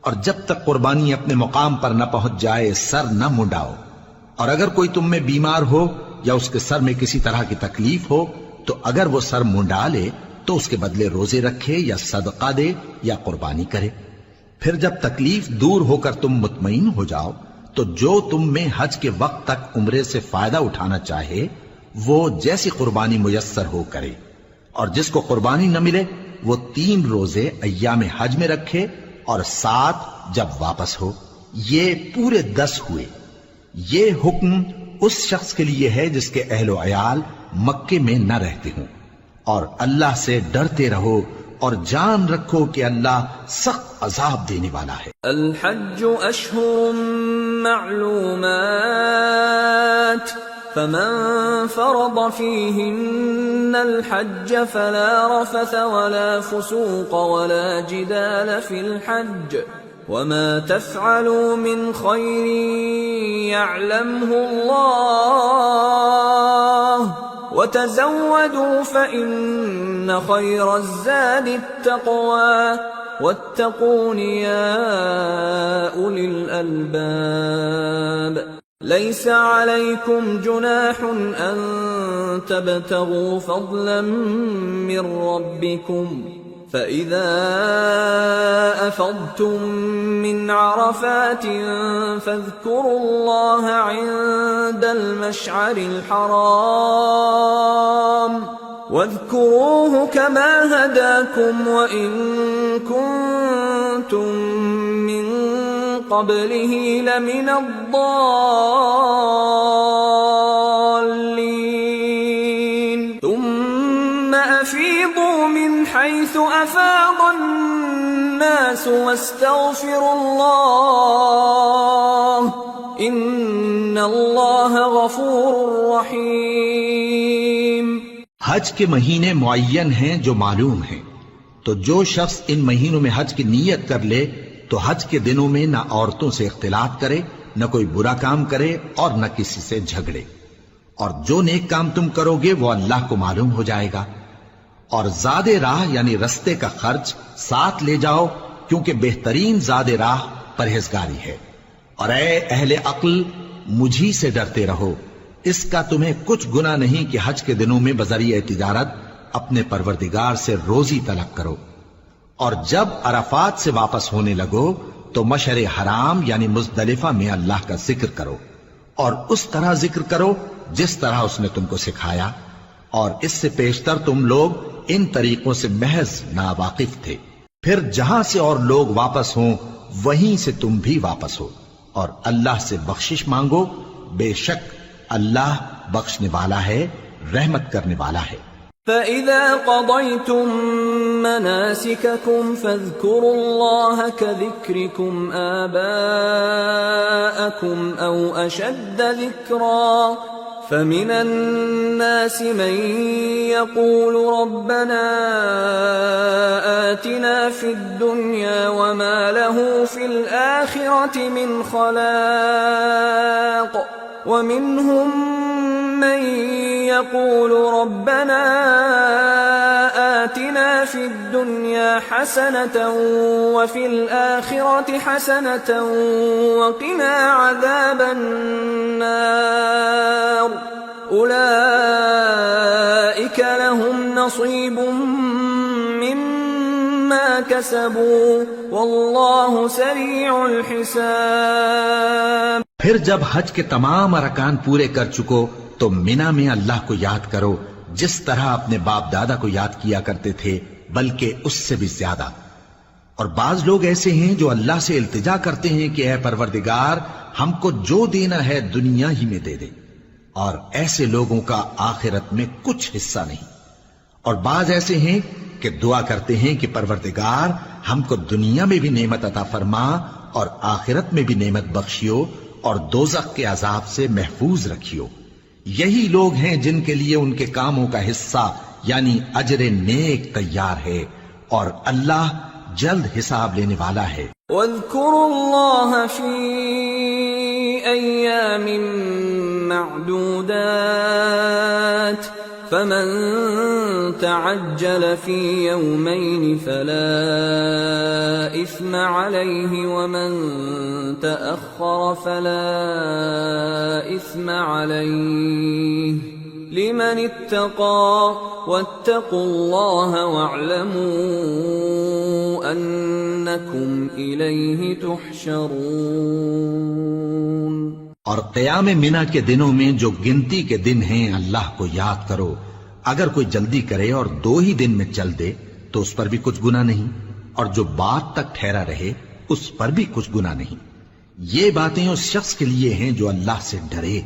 اور جب تک قربانی اپنے مقام پر نہ پہنچ جائے سر نہ منڈاؤ، اور اگر کوئی تم میں بیمار ہو یا اس کے سر میں کسی طرح کی تکلیف ہو تو اگر وہ سر منڈا لے تو اس کے بدلے روزے رکھے یا صدقہ دے یا قربانی کرے. پھر جب تکلیف دور ہو کر تم مطمئن ہو جاؤ تو جو تم میں حج کے وقت تک عمرے سے فائدہ اٹھانا چاہے وہ جیسی قربانی میسر ہو کرے، اور جس کو قربانی نہ ملے وہ 3 روزے ایام حج میں رکھے اور 7 جب واپس ہو. یہ پورے 10 ہوئے. یہ حکم اس شخص کے لیے ہے جس کے اہل و عیال مکے میں نہ رہتے ہوں. اور اللہ سے ڈرتے رہو اور جان رکھو کہ اللہ سخت عذاب دینے والا ہے.
الحج اشہر معلومات فمن فرض فيهن الحج فلا رفث ولا فسوق ولا جدال في الحج وما تفعلوا من خير يعلمه الله وتزودوا فإن خير الزاد التقوى واتقون يا أولي الألباب. ليس عليكم جناح أن تبتغوا فضلا من ربكم فإذا أفضتم من عرفات فاذكروا الله عند المشعر الحرام واذكروه كما هداكم وإن كنتم من قبله لمن الضالين ثم أفيضوا من حيث أفاض الناس واستغفروا الله إن الله غفور رحيم.
حج کے مہینے معین ہیں جو معلوم ہیں، تو جو شخص ان مہینوں میں حج کی نیت کر لے تو حج کے دنوں میں نہ عورتوں سے اختلاط کرے، نہ کوئی برا کام کرے اور نہ کسی سے جھگڑے. اور جو نیک کام تم کرو گے وہ اللہ کو معلوم ہو جائے گا. اور زاد راہ یعنی رستے کا خرچ ساتھ لے جاؤ، کیونکہ بہترین زاد راہ پرہیزگاری ہے. اور اے اہل عقل، مجھی سے ڈرتے رہو، اس کا تمہیں کچھ گناہ نہیں کہ حج کے دنوں میں بذریعہ تجارت اپنے پروردگار سے روزی طلب کرو. اور جب عرفات سے واپس ہونے لگو تو مشعر حرام یعنی مزدلفہ میں اللہ کا ذکر کرو، اور اس طرح ذکر کرو جس طرح اس نے تم کو سکھایا، اور اس سے پیشتر تم لوگ ان طریقوں سے محض ناواقف تھے. پھر جہاں سے اور لوگ واپس ہوں وہیں سے تم بھی واپس ہو، اور اللہ سے بخشش مانگو، بے شک اللہ بخشنے والا ہے، رحمت کرنے والا ہے.
فَإِذَا قَضَيْتُم مَّنَاسِكَكُمْ فَاذْكُرُوا اللَّهَ كَذِكْرِكُمْ آبَاءَكُمْ أَوْ أَشَدَّ ذِكْرًا فَمِنَ النَّاسِ مَن يَقُولُ رَبَّنَا آتِنَا فِي الدُّنْيَا وَمَا لَهُ فِي الْآخِرَةِ مِنْ خَلَاقٍ وَمِنْهُم من يقول ربنا آتنا في الدنيا حسنة وفي الآخرة حسنة وقنا عذاب النار أولئك لهم نصيب مما كسبوا والله سريع الحساب۔
پھر جب حج کے تمام ارکان پورے کر چکو تو مینا میں اللہ کو یاد کرو جس طرح اپنے باپ دادا کو یاد کیا کرتے تھے، بلکہ اس سے بھی زیادہ۔ اور بعض لوگ ایسے ہیں جو اللہ سے التجا کرتے ہیں کہ اے پروردگار ہم کو جو دینا ہے دنیا ہی میں دے دے، اور ایسے لوگوں کا آخرت میں کچھ حصہ نہیں۔ اور بعض ایسے ہیں کہ دعا کرتے ہیں کہ پروردگار ہم کو دنیا میں بھی نعمت عطا فرما اور آخرت میں بھی نعمت بخشیو اور دوزخ کے عذاب سے محفوظ رکھیو۔ یہی لوگ ہیں جن کے لیے ان کے کاموں کا حصہ یعنی اجر نیک تیار ہے، اور اللہ جلد حساب لینے والا ہے۔
واذكروا الله في أيام معدودات فمن تعجل في يومين فلا إثم عليه ومن تأخر فلا إثم عليه لمن اتقى واتقوا الله واعلموا أنكم إليه تحشرون۔
اور قیام منا کے دنوں میں جو گنتی کے دن ہیں اللہ کو یاد کرو، اگر کوئی جلدی کرے اور 2 ہی دن میں چل دے تو اس پر بھی کچھ گناہ نہیں، اور جو بات تک ٹھہرا رہے اس پر بھی کچھ گناہ نہیں۔ یہ باتیں اس شخص کے لیے ہیں جو اللہ سے ڈرے،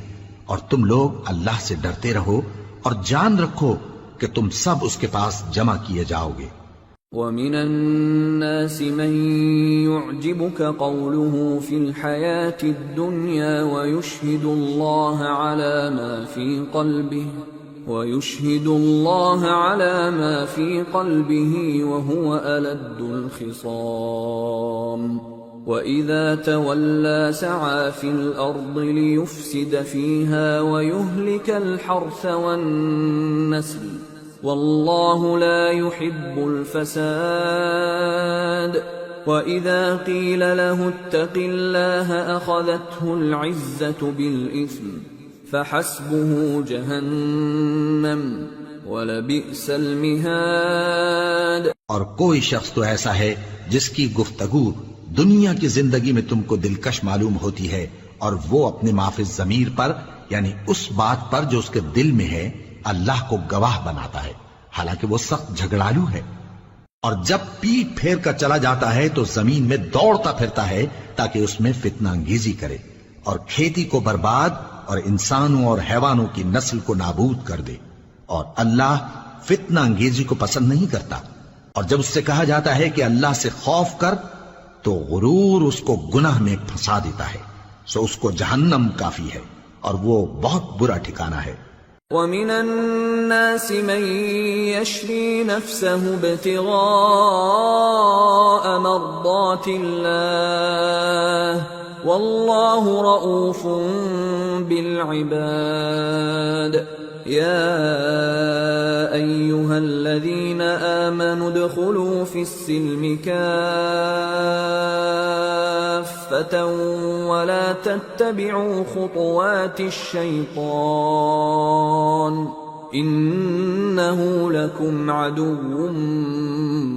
اور تم لوگ اللہ سے ڈرتے رہو اور جان رکھو کہ تم سب اس کے پاس جمع کیے جاؤ گے۔
وَمِنَ النَّاسِ مَن يُعْجِبُكَ قَوْلُهُ فِي الْحَيَاةِ الدُّنْيَا وَيُشْهِدُ اللَّهَ عَلَى مَا فِي قَلْبِهِ وَهُوَ أَلَدُّ الْخِصَامِ وَإِذَا تَوَلَّى سَعَى فِي الْأَرْضِ لِيُفْسِدَ فِيهَا وَيُهْلِكَ الْحَرْثَ وَالنَّسْلَ وَاللَّهُ لَا يُحِبُّ الْفَسَادَ وَإِذَا قِيلَ لَهُ اتَّقِ اللَّهَ أَخَذَتْهُ الْعِزَّةُ بِالْإِثْمِ فَحَسْبُهُ جَهَنَّمُ وَلَبِئْسَ الْمِهَادُ۔
اور کوئی شخص تو ایسا ہے جس کی گفتگو دنیا کی زندگی میں تم کو دلکش معلوم ہوتی ہے، اور وہ اپنے معافی ضمیر پر یعنی اس بات پر جو اس کے دل میں ہے اللہ کو گواہ بناتا ہے، حالانکہ وہ سخت جھگڑالو ہے۔ اور جب پیٹ پھیر کر چلا جاتا ہے تو زمین میں دوڑتا پھرتا ہے تاکہ اس میں فتنہ انگیزی کرے اور کھیتی کو برباد اور انسانوں اور حیوانوں کی نسل کو نابود کر دے، اور اللہ فتنہ انگیزی کو پسند نہیں کرتا۔ اور جب اس سے کہا جاتا ہے کہ اللہ سے خوف کر تو غرور اس کو گناہ میں پھنسا دیتا ہے، سو اس کو جہنم کافی ہے اور وہ بہت برا ٹھکانہ ہے۔
وَمِنَ النَّاسِ مَن يَشْرِي نَفْسَهُ ابْتِغَاءَ مَرْضَاتِ اللَّهِ وَاللَّهُ رَءُوفٌ بِالْعِبَادِ۔ يَا أَيُّهَا الَّذِينَ آمَنُوا ادْخُلُوا فِي السِّلْمِ كَافَّةً وَلَا تَتَّبِعُوا خُطُوَاتِ الشَّيْطَانِ إِنَّهُ لَكُمْ عَدُوٌّ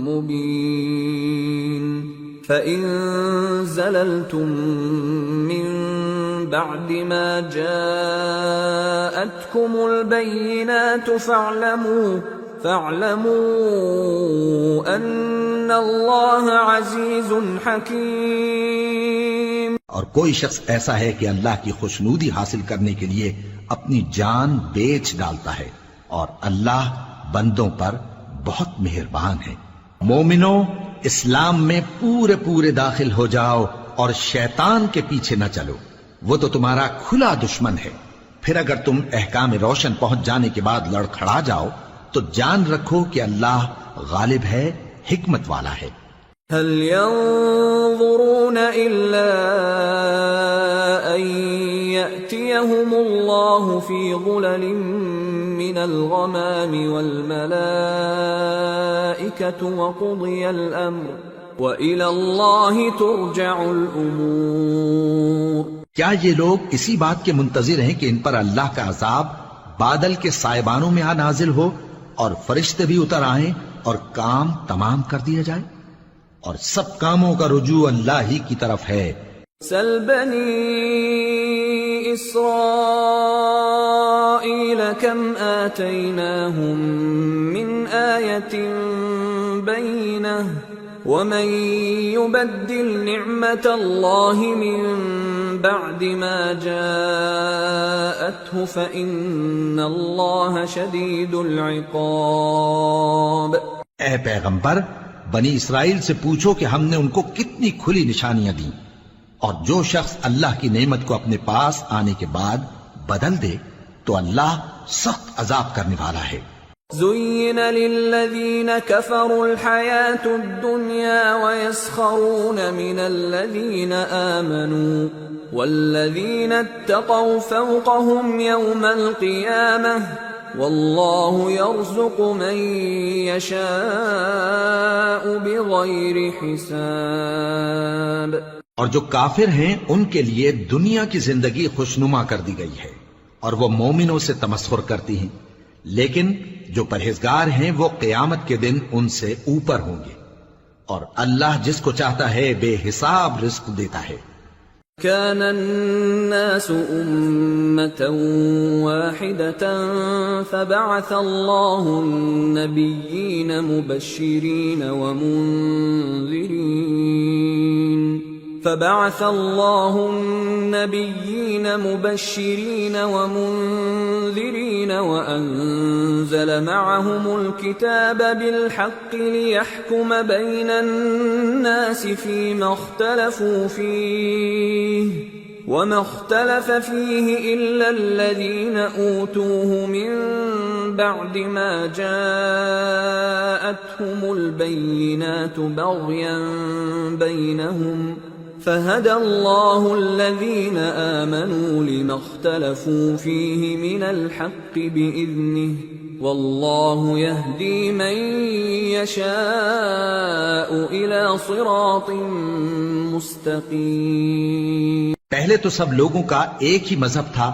مُّبِينٌ۔ فَإِن زَلَلْتُم مِّن بَعْدِ مَا جَاءَتْكُمُ الْبَيِّنَاتُ فَاعْلَمُوا أَنَّ اللَّهَ عَزِيزٌ حَكِيمٌ۔
اور کوئی شخص ایسا ہے کہ اللہ کی خوشنودی حاصل کرنے کے لیے اپنی جان بیچ ڈالتا ہے، اور اللہ بندوں پر بہت مہربان ہے۔ مومنو، اسلام میں پورے پورے داخل ہو جاؤ اور شیطان کے پیچھے نہ چلو، وہ تو تمہارا کھلا دشمن ہے۔ پھر اگر تم احکام روشن پہنچ جانے کے بعد لڑکھڑا جاؤ تو جان رکھو کہ اللہ غالب ہے، حکمت والا ہے۔
هل ينظرون إلا أن يأتيهم الله في ظلل من الغمام والملائكة وقضي الأمر وإلى الله ترجع الأمور۔
کیا یہ لوگ اسی بات کے منتظر ہیں کہ ان پر اللہ کا عذاب بادل کے سائبانوں میں نازل ہو اور فرشتے بھی اتر آئیں اور کام تمام کر دیا جائے؟ اور سب کاموں کا رجوع اللہ ہی کی طرف ہے۔
سل بنی اسرائیل کم آتیناہم من آیت بینہ ومن يبدل نعمت اللہ من بعد ما جاءته فإن اللہ شدید العقاب۔
اے پیغمبر، بنی اسرائیل سے پوچھو کہ ہم نے ان کو کتنی کھلی نشانیاں دیں، اور جو شخص اللہ کی نعمت کو اپنے پاس آنے کے بعد بدل دے تو اللہ سخت عذاب کرنے والا ہے۔
زين للذين كفروا الحياة الدنيا ويسخرون من الذين آمنوا والذين اتقوا فوقهم يوم القيامة والله يرزق من يشاء بغير حساب۔
اور جو کافر ہیں ان کے لیے دنیا کی زندگی خوشنما کر دی گئی ہے اور وہ مومنوں سے تمسخر کرتی ہیں، لیکن جو پرہیزگار ہیں وہ قیامت کے دن ان سے اوپر ہوں گے، اور اللہ جس کو چاہتا ہے بے حساب رزق دیتا ہے۔
كان الناس أمة واحدة فبعث الله النبيين مبشرين ومنذرين وأنزل معهم الكتاب بالحق ليحكم بين الناس فيما اختلفوا فيه وما اختلف فيه إلا الذين أوتوه من بعد ما جاءتهم البينات بغيا بينهم فهدى الله الذين آمنوا لما اختلفوا فيه من الحق بإذنه والله يهدي من يشاء إلى صراط مستقيم۔
پہلے تو سب لوگوں کا ایک ہی مذہب تھا،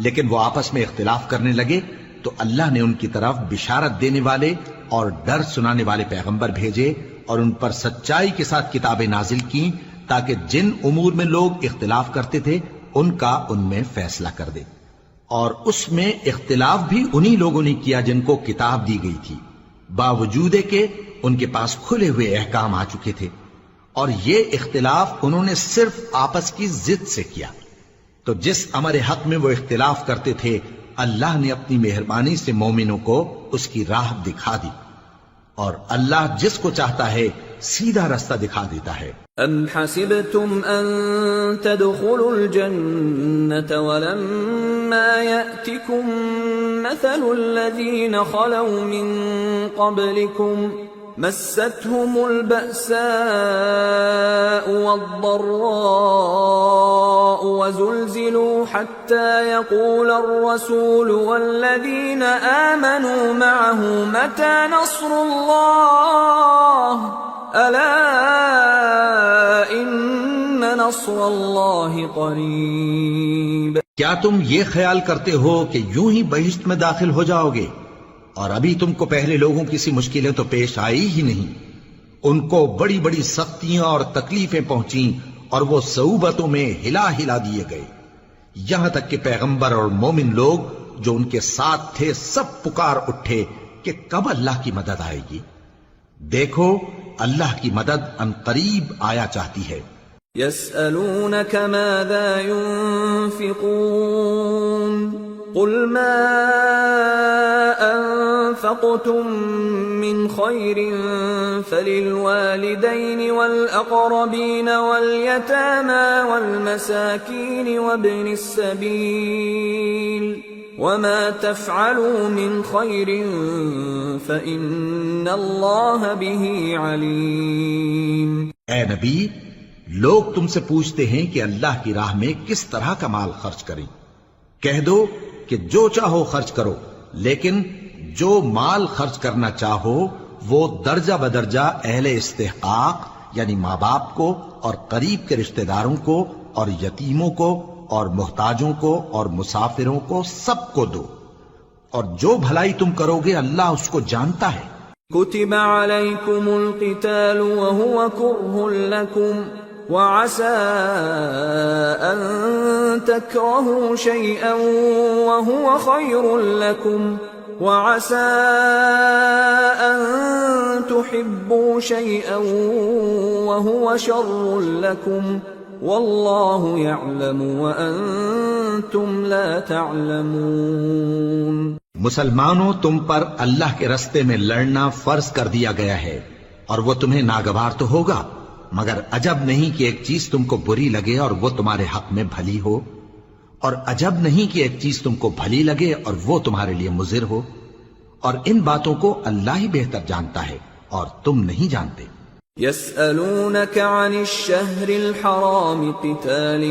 لیکن وہ آپس میں اختلاف کرنے لگے تو اللہ نے ان کی طرف بشارت دینے والے اور ڈر سنانے والے پیغمبر بھیجے اور ان پر سچائی کے ساتھ کتابیں نازل کی تاکہ جن امور میں لوگ اختلاف کرتے تھے ان کا ان میں فیصلہ کر دے، اور اس میں اختلاف بھی انہی لوگوں نے کیا جن کو کتاب دی گئی تھی، باوجود کہ ان کے پاس کھلے ہوئے احکام آ چکے تھے، اور یہ اختلاف انہوں نے صرف آپس کی ضد سے کیا۔ تو جس امر حق میں وہ اختلاف کرتے تھے اللہ نے اپنی مہربانی سے مومنوں کو اس کی راہ دکھا دی، اور اللہ جس کو چاہتا ہے سیدھا رستہ دکھا دیتا ہے۔
ام حسبتم ان تدخلوا الجنة ولما يأتكم مثل الذين خلوا من قبلكم مستهم البأساء والضراء وزلزلوا حتى يقول الرسول والذين آمنوا معه متى نصر الله ألا إن نصر الله قريب۔
کیا تم یہ خیال کرتے ہو کہ یوں ہی بہشت میں داخل ہو جاؤ گے، اور ابھی تم کو پہلے لوگوں کی سی مشکلیں تو پیش آئی ہی نہیں؟ ان کو بڑی بڑی سختیاں اور تکلیفیں پہنچیں اور وہ صعوبتوں میں ہلا ہلا دیے گئے، یہاں تک کہ پیغمبر اور مومن لوگ جو ان کے ساتھ تھے سب پکار اٹھے کہ کب اللہ کی مدد آئے گی۔ دیکھو اللہ کی مدد ان قریب آیا چاہتی ہے۔
يسألونك ماذا ينفقون قل ما أنفقتم من خير فللوالدين والأقربين واليتامى والمساكين وابن السبيل وما تفعلوا من خير فإن الله به عليم۔
اے نبی، لوگ تم سے پوچھتے ہیں کہ اللہ کی راہ میں کس طرح کا مال خرچ کریں، کہہ دو کہ جو چاہو خرچ کرو، لیکن جو مال خرچ کرنا چاہو وہ درجہ بدرجہ اہل استحقاق یعنی ماں باپ کو اور قریب کے رشتہ داروں کو اور یتیموں کو اور محتاجوں کو اور مسافروں کو سب کو دو، اور جو بھلائی تم کرو گے اللہ اس کو جانتا ہے۔
كتب عليكم القتال وهو كره لكم وعسى أن تكرهوا شيئا وهو خير لكم وعسى أن تحبوا شيئا وهو شر لكم والله يعلم وأنتم لا تعلمون۔
مسلمانوں، تم پر اللہ کے رستے میں لڑنا فرض کر دیا گیا ہے، اور وہ تمہیں ناگوار تو ہوگا، مگر عجب نہیں کہ ایک چیز تم کو بری لگے اور وہ تمہارے حق میں بھلی ہو، اور عجب نہیں کہ ایک چیز تم کو بھلی لگے اور وہ تمہارے لیے مضر ہو، اور ان باتوں کو اللہ ہی بہتر جانتا ہے اور تم نہیں جانتے۔
يسألونك عن الشهر الحرام قتال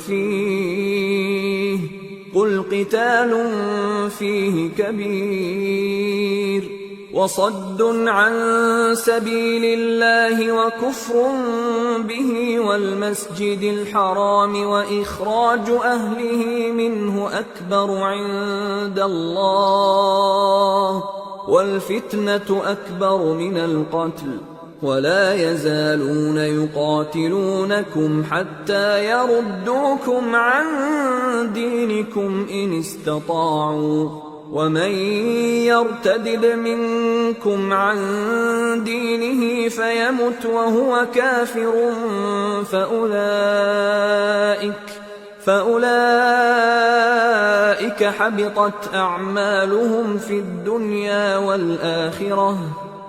فيه قل قتال فيه كبير وصد عن سبيل الله وكفر به والمسجد الحرام وإخراج أهله منه أكبر عند الله والفتنة أكبر من القتل ولا يزالون يقاتلونكم حتى يردوكم عن دينكم إن استطاعوا ومن يرتدد منكم عن دينه فيمت وهو كافر فأولئك حبطت أعمالهم في الدنيا والآخرة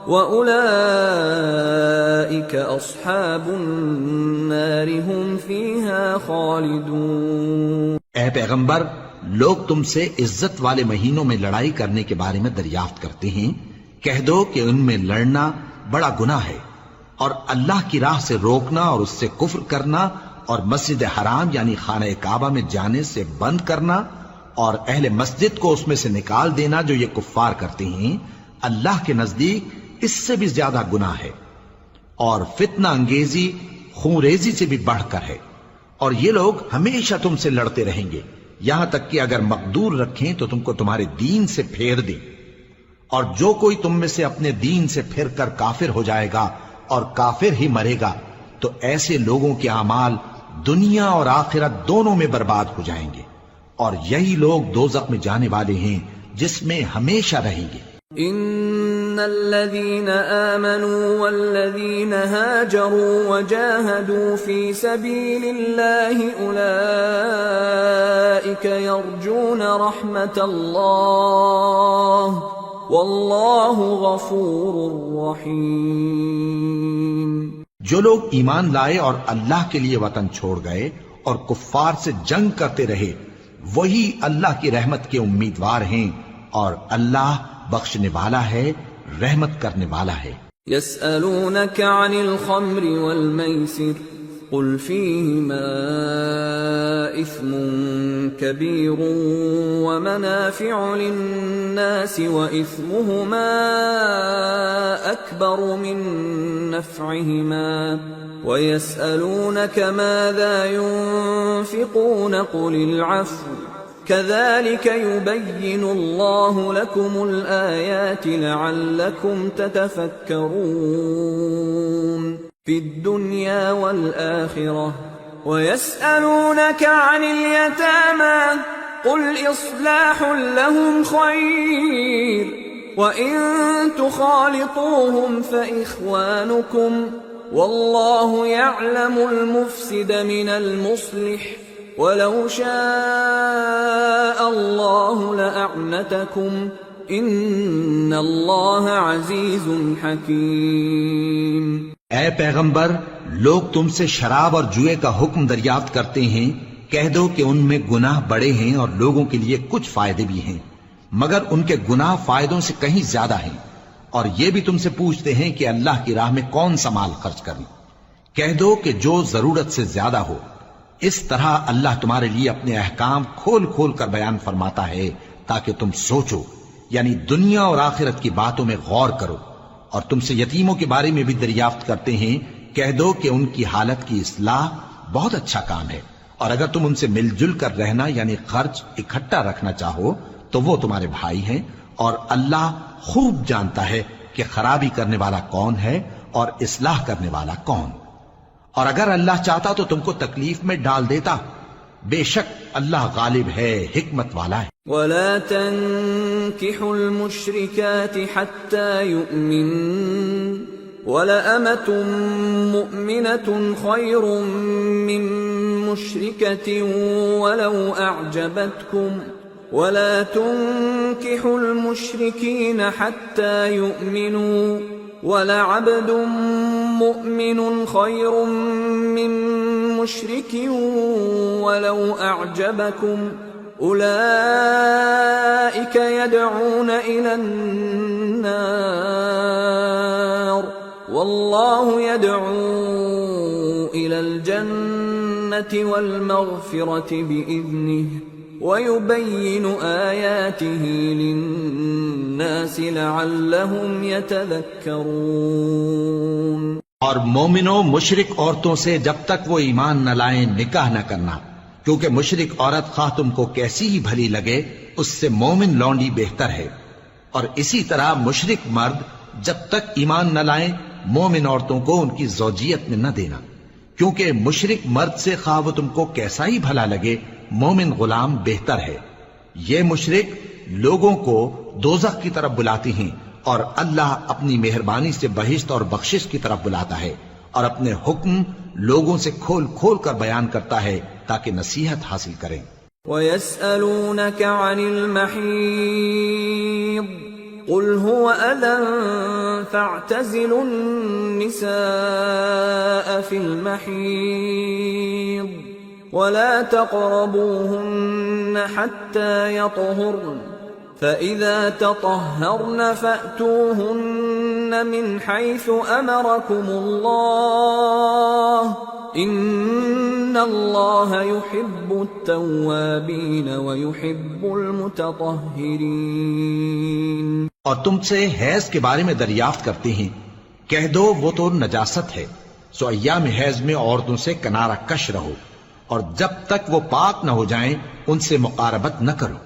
وَأُولَئِكَ أَصْحَابُ النَّارِ هُمْ فِيهَا خَالِدُونَ۔
اے پیغمبر، لوگ تم سے عزت والے مہینوں میں لڑائی کرنے کے بارے میں دریافت کرتے ہیں، کہہ دو کہ ان میں لڑنا بڑا گناہ ہے، اور اللہ کی راہ سے روکنا اور اس سے کفر کرنا اور مسجد حرام یعنی خانہ کعبہ میں جانے سے بند کرنا اور اہل مسجد کو اس میں سے نکال دینا جو یہ کفار کرتے ہیں، اللہ کے نزدیک اس سے بھی زیادہ گناہ ہے، اور فتنہ انگیزی خونریزی سے بھی بڑھ کر ہے، اور یہ لوگ ہمیشہ تم سے لڑتے رہیں گے یہاں تک کہ اگر مقدور رکھیں تو تم کو تمہارے دین سے پھیر دیں، اور جو کوئی تم میں سے اپنے دین سے پھر کر کافر ہو جائے گا اور کافر ہی مرے گا تو ایسے لوگوں کے اعمال دنیا اور آخرت دونوں میں برباد ہو جائیں گے، اور یہی لوگ دوزخ میں جانے والے ہیں جس میں ہمیشہ رہیں گے۔
ان الذين آمنوا والذين هاجروا وجاهدوا في سبيل الله اولئك يرجون رحمة الله والله غفور رحيم۔
جو لوگ ایمان لائے اور اللہ کے لیے وطن چھوڑ گئے اور کفار سے جنگ کرتے رہے وہی اللہ کی رحمت کے امیدوار ہیں، اور اللہ بخشنے والا ہے، رحمت کرنے والا ہے۔
يسألونك عن الخمر والميسر قل فيهما إثم كبير ومنافع للناس وإثمهما أكبر من نفعهما ويسألونك ماذا ينفقون قل العفو كذلك يبين الله لكم الآيات لعلكم تتفكرون في الدنيا والآخرة ويسألونك عن اليتامى قل إصلاح لهم خير وإن تخالطوهم فإخوانكم والله يعلم المفسد من المصلح وَلَوْ شَاءَ اللَّهُ لَأَعْنَتَكُمْ إِنَّ اللَّهَ عَزِيزٌ حَكِيمٌ۔
اے پیغمبر، لوگ تم سے شراب اور جوئے کا حکم دریافت کرتے ہیں، کہہ دو کہ ان میں گناہ بڑے ہیں اور لوگوں کے لیے کچھ فائدے بھی ہیں، مگر ان کے گناہ فائدوں سے کہیں زیادہ ہیں، اور یہ بھی تم سے پوچھتے ہیں کہ اللہ کی راہ میں کون سا مال خرچ کریں، کہہ دو کہ جو ضرورت سے زیادہ ہو، اس طرح اللہ تمہارے لیے اپنے احکام کھول کھول کر بیان فرماتا ہے تاکہ تم سوچو، یعنی دنیا اور آخرت کی باتوں میں غور کرو۔ اور تم سے یتیموں کے بارے میں بھی دریافت کرتے ہیں، کہہ دو کہ ان کی حالت کی اصلاح بہت اچھا کام ہے، اور اگر تم ان سے مل جل کر رہنا یعنی خرچ اکٹھا رکھنا چاہو تو وہ تمہارے بھائی ہیں، اور اللہ خوب جانتا ہے کہ خرابی کرنے والا کون ہے اور اصلاح کرنے والا کون۔ اور اگر اللہ چاہتا تو تم کو تکلیف میں ڈال دیتا، بے شک اللہ غالب ہے، حکمت والا ہے۔
ولا تنكحوا المشركات حتى يؤمن ولأمة مؤمنة خير من مشركة ولو أعجبتكم ولا تنكحوا المشركين حتى يؤمنوا ولعبد مؤمن خير من مشرك ولو أعجبكم أولئك يدعون إلى النار والله يدعو إلى الجنة والمغفرة بإذنه ويبين آياته للناس لعلهم يتذكرون۔
اور مومنوں مشرک عورتوں سے جب تک وہ ایمان نہ لائیں نکاح نہ کرنا، کیونکہ مشرک عورت خواہ تم کو کیسی ہی بھلی لگے اس سے مومن لونڈی بہتر ہے۔ اور اسی طرح مشرک مرد جب تک ایمان نہ لائیں مومن عورتوں کو ان کی زوجیت میں نہ دینا، کیونکہ مشرک مرد سے خواہ وہ تم کو کیسا ہی بھلا لگے مومن غلام بہتر ہے۔ یہ مشرک لوگوں کو دوزخ کی طرف بلاتی ہیں، اور اللہ اپنی مہربانی سے بہشت اور بخشش کی طرف بلاتا ہے، اور اپنے حکم لوگوں سے کھول کھول کر بیان کرتا ہے تاکہ نصیحت حاصل کریں۔
وَيَسْأَلُونَكَ عَنِ الْمَحِيضِ قُلْ هُوَ أَذًى فَاعْتَزِلُوا النِّسَاءَ فِي الْمَحِيضِ وَلَا تَقْرَبُوهُنَّ حَتَّى يَطْهُرْنَ فَإِذَا تَطَهَّرْنَ فَأْتُوهُنَّ مِنْ حَيْثُ أَمَرَكُمُ اللَّهُ إِنَّ اللَّهَ يُحِبُّ التَّوَّابِينَ وَيُحِبُّ الْمُتَطَهِّرِينَ۔
اور تم سے حیض کے بارے میں دریافت کرتے ہیں، کہہ دو وہ تو نجاست ہے، سو ایام حیض میں عورتوں سے کنارہ کش رہو، اور جب تک وہ پاک نہ ہو جائیں ان سے مقاربت نہ کرو۔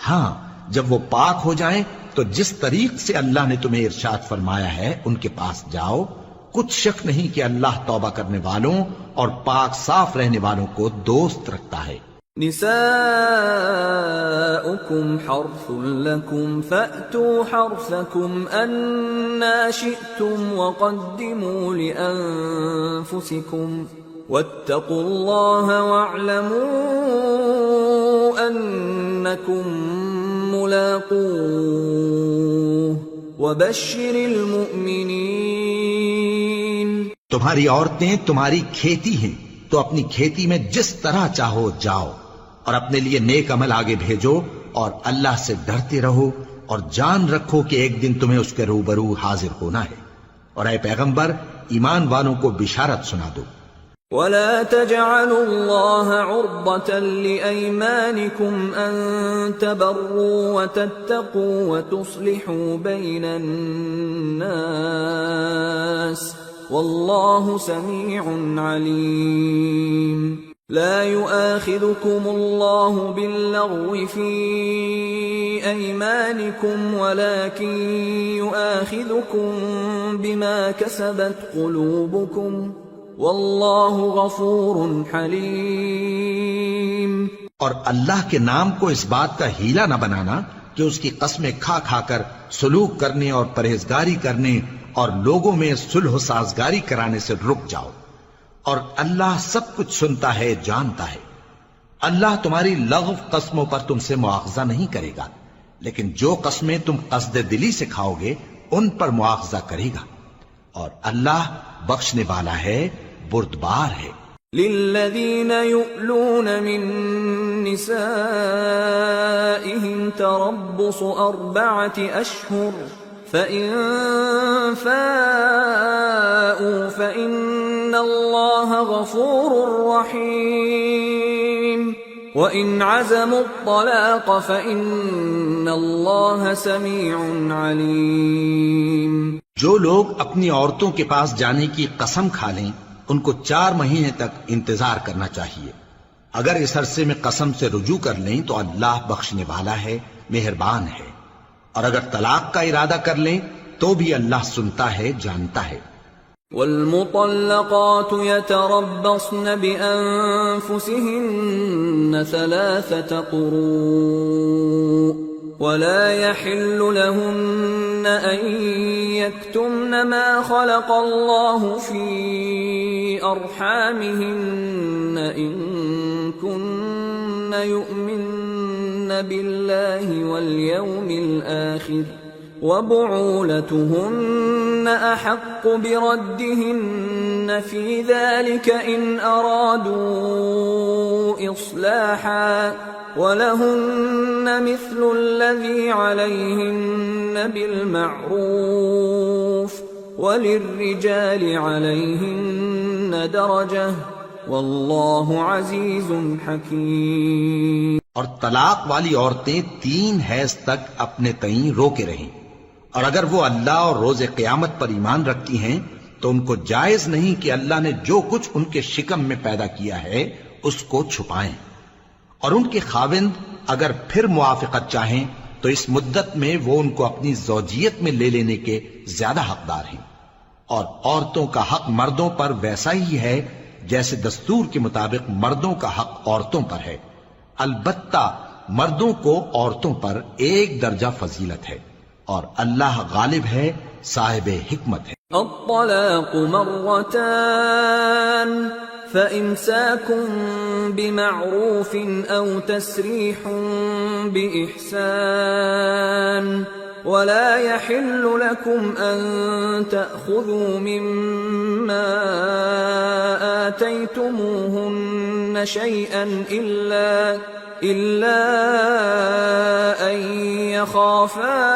ہاں جب وہ پاک ہو جائیں تو جس طریق سے اللہ نے تمہیں ارشاد فرمایا ہے ان کے پاس جاؤ، کچھ شک نہیں کہ اللہ توبہ کرنے والوں اور پاک صاف رہنے والوں کو دوست رکھتا ہے۔
نساؤكم حرث لكم فأتوا حرثكم أنا شئتم وقدموا لأنفسكم واتقوا الله واعلموا أنكم ملاقوه وبشر المؤمنين۔
تمہاری عورتیں تمہاری کھیتی ہیں تو اپنی کھیتی میں جس طرح چاہو جاؤ، اور اپنے لیے نیک عمل آگے بھیجو، اور اللہ سے ڈرتے رہو، اور جان رکھو کہ ایک دن تمہیں اس کے روبرو حاضر ہونا ہے۔ اور اے پیغمبر ایمان والوں کو بشارت سنا دو۔
وَلَا تَجْعَلُوا اللَّهَ عُرْضَةً لِأَيْمَانِكُمْ أَن تَبَرُّوا وَتَتَّقُوا وَتُصْلِحُوا بَيْنَ النَّاسِ وَاللَّهُ سَمِيعٌ عَلِيمٌ۔ لا يؤاخذكم الله باللغو في أيمانكم ولكن يؤاخذكم بما كسبت قلوبكم والله غفور حليم۔
اور اللہ کے نام کو اس بات کا ہیلا نہ بنانا کہ اس کی قسمیں کھا کھا کر سلوک کرنے اور پرہیزگاری کرنے اور لوگوں میں صلح و سازگاری کرانے سے رک جاؤ، اور اللہ سب کچھ سنتا ہے، جانتا ہے۔ اللہ تمہاری لغو قسموں پر تم سے مواخذہ نہیں کرے گا، لیکن جو قسمیں تم قصد دلی سے کھاؤ گے ان پر مواخذہ کرے گا، اور اللہ بخشنے والا ہے، بردبار ہے۔
للذين يؤلون من نسائهم تربص 4 أشهر فإن فاءوا فإن إن الله غفور رحيم وإن عزموا الطلاق فإن الله سميع عليم.
جو لوگ اپنی عورتوں کے پاس جانے کی قسم کھا لیں ان کو 4 مہینے تک انتظار کرنا چاہیے. اگر اس عرصے میں قسم سے رجوع کر لیں تو اللہ بخشنے والا ہے، مہربان ہے. اور اگر طلاق کا ارادہ کر لیں تو بھی اللہ سنتا ہے، جانتا ہے.
والمطلقات يتربصن بأنفسهن 3 قروء ولا يحل لهن أن يكتمن ما خلق الله في أرحامهن إن كن يؤمن بالله واليوم الآخر وبعولتهن أحق بردهن في ذلك إن أرادوا إصلاحا ولهن مثل الذي عليهن بالمعروف وللرجال عليهن درجة والله عزيز حكيم.
اور طلاق والی عورتیں 3 حیض تک اپنے تئیں روکے رہیں، اور اگر وہ اللہ اور روز قیامت پر ایمان رکھتی ہیں تو ان کو جائز نہیں کہ اللہ نے جو کچھ ان کے شکم میں پیدا کیا ہے اس کو چھپائیں. اور ان کے خاوند اگر پھر موافقت چاہیں تو اس مدت میں وہ ان کو اپنی زوجیت میں لے لینے کے زیادہ حقدار ہیں. اور عورتوں کا حق مردوں پر ویسا ہی ہے جیسے دستور کے مطابق مردوں کا حق عورتوں پر ہے. البتہ مردوں کو عورتوں پر 1 درجہ فضیلت ہے، اور اللہ غالب ہے، صاحب حکمت ہے.
الطلاق مرتان فإمساكم بمعروف أو تسريح بإحسان ولا يحل لكم أن تأخذوا مما آتيتموهن شيئا إلا أن يخافا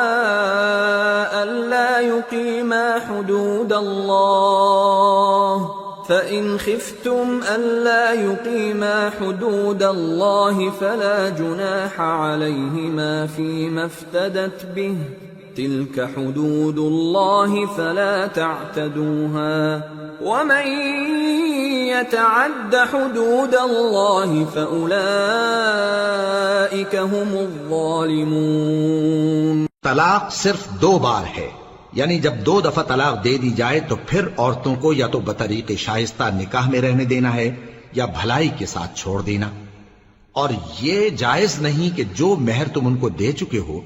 ألا يقيما حدود الله فإن خفتم ألا يقيما حدود الله فلا جناح عليهما فيما افتدت به تلك حدود الله فلا تعتدوها ومن يتعد حدود الله فأولئك هم الظالمون.
طلاق صرف 2 بار ہے، یعنی جب 2 دفعہ طلاق دے دی جائے تو پھر عورتوں کو یا تو بطریق شائستہ نکاح میں رہنے دینا ہے یا بھلائی کے ساتھ چھوڑ دینا. اور یہ جائز نہیں کہ جو مہر تم ان کو دے چکے ہو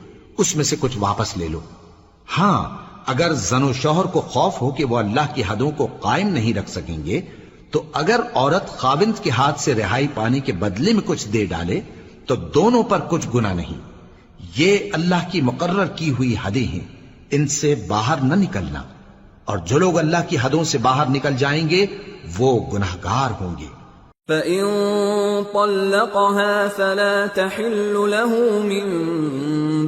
اس میں سے کچھ واپس لے لو. ہاں اگر زن و شوہر کو خوف ہو کہ وہ اللہ کی حدوں کو قائم نہیں رکھ سکیں گے تو اگر عورت خاوند کے ہاتھ سے رہائی پانے کے بدلے میں کچھ دے ڈالے تو دونوں پر کچھ گناہ نہیں. یہ اللہ کی مقرر کی ہوئی حدیں ہیں، ان سے باہر نہ نکلنا، اور جو لوگ اللہ کی حدوں سے باہر نکل جائیں گے وہ گناہگار ہوں گے.
فَإِن طَلَّقَهَا فَلَا تَحِلُّ لَهُ مِن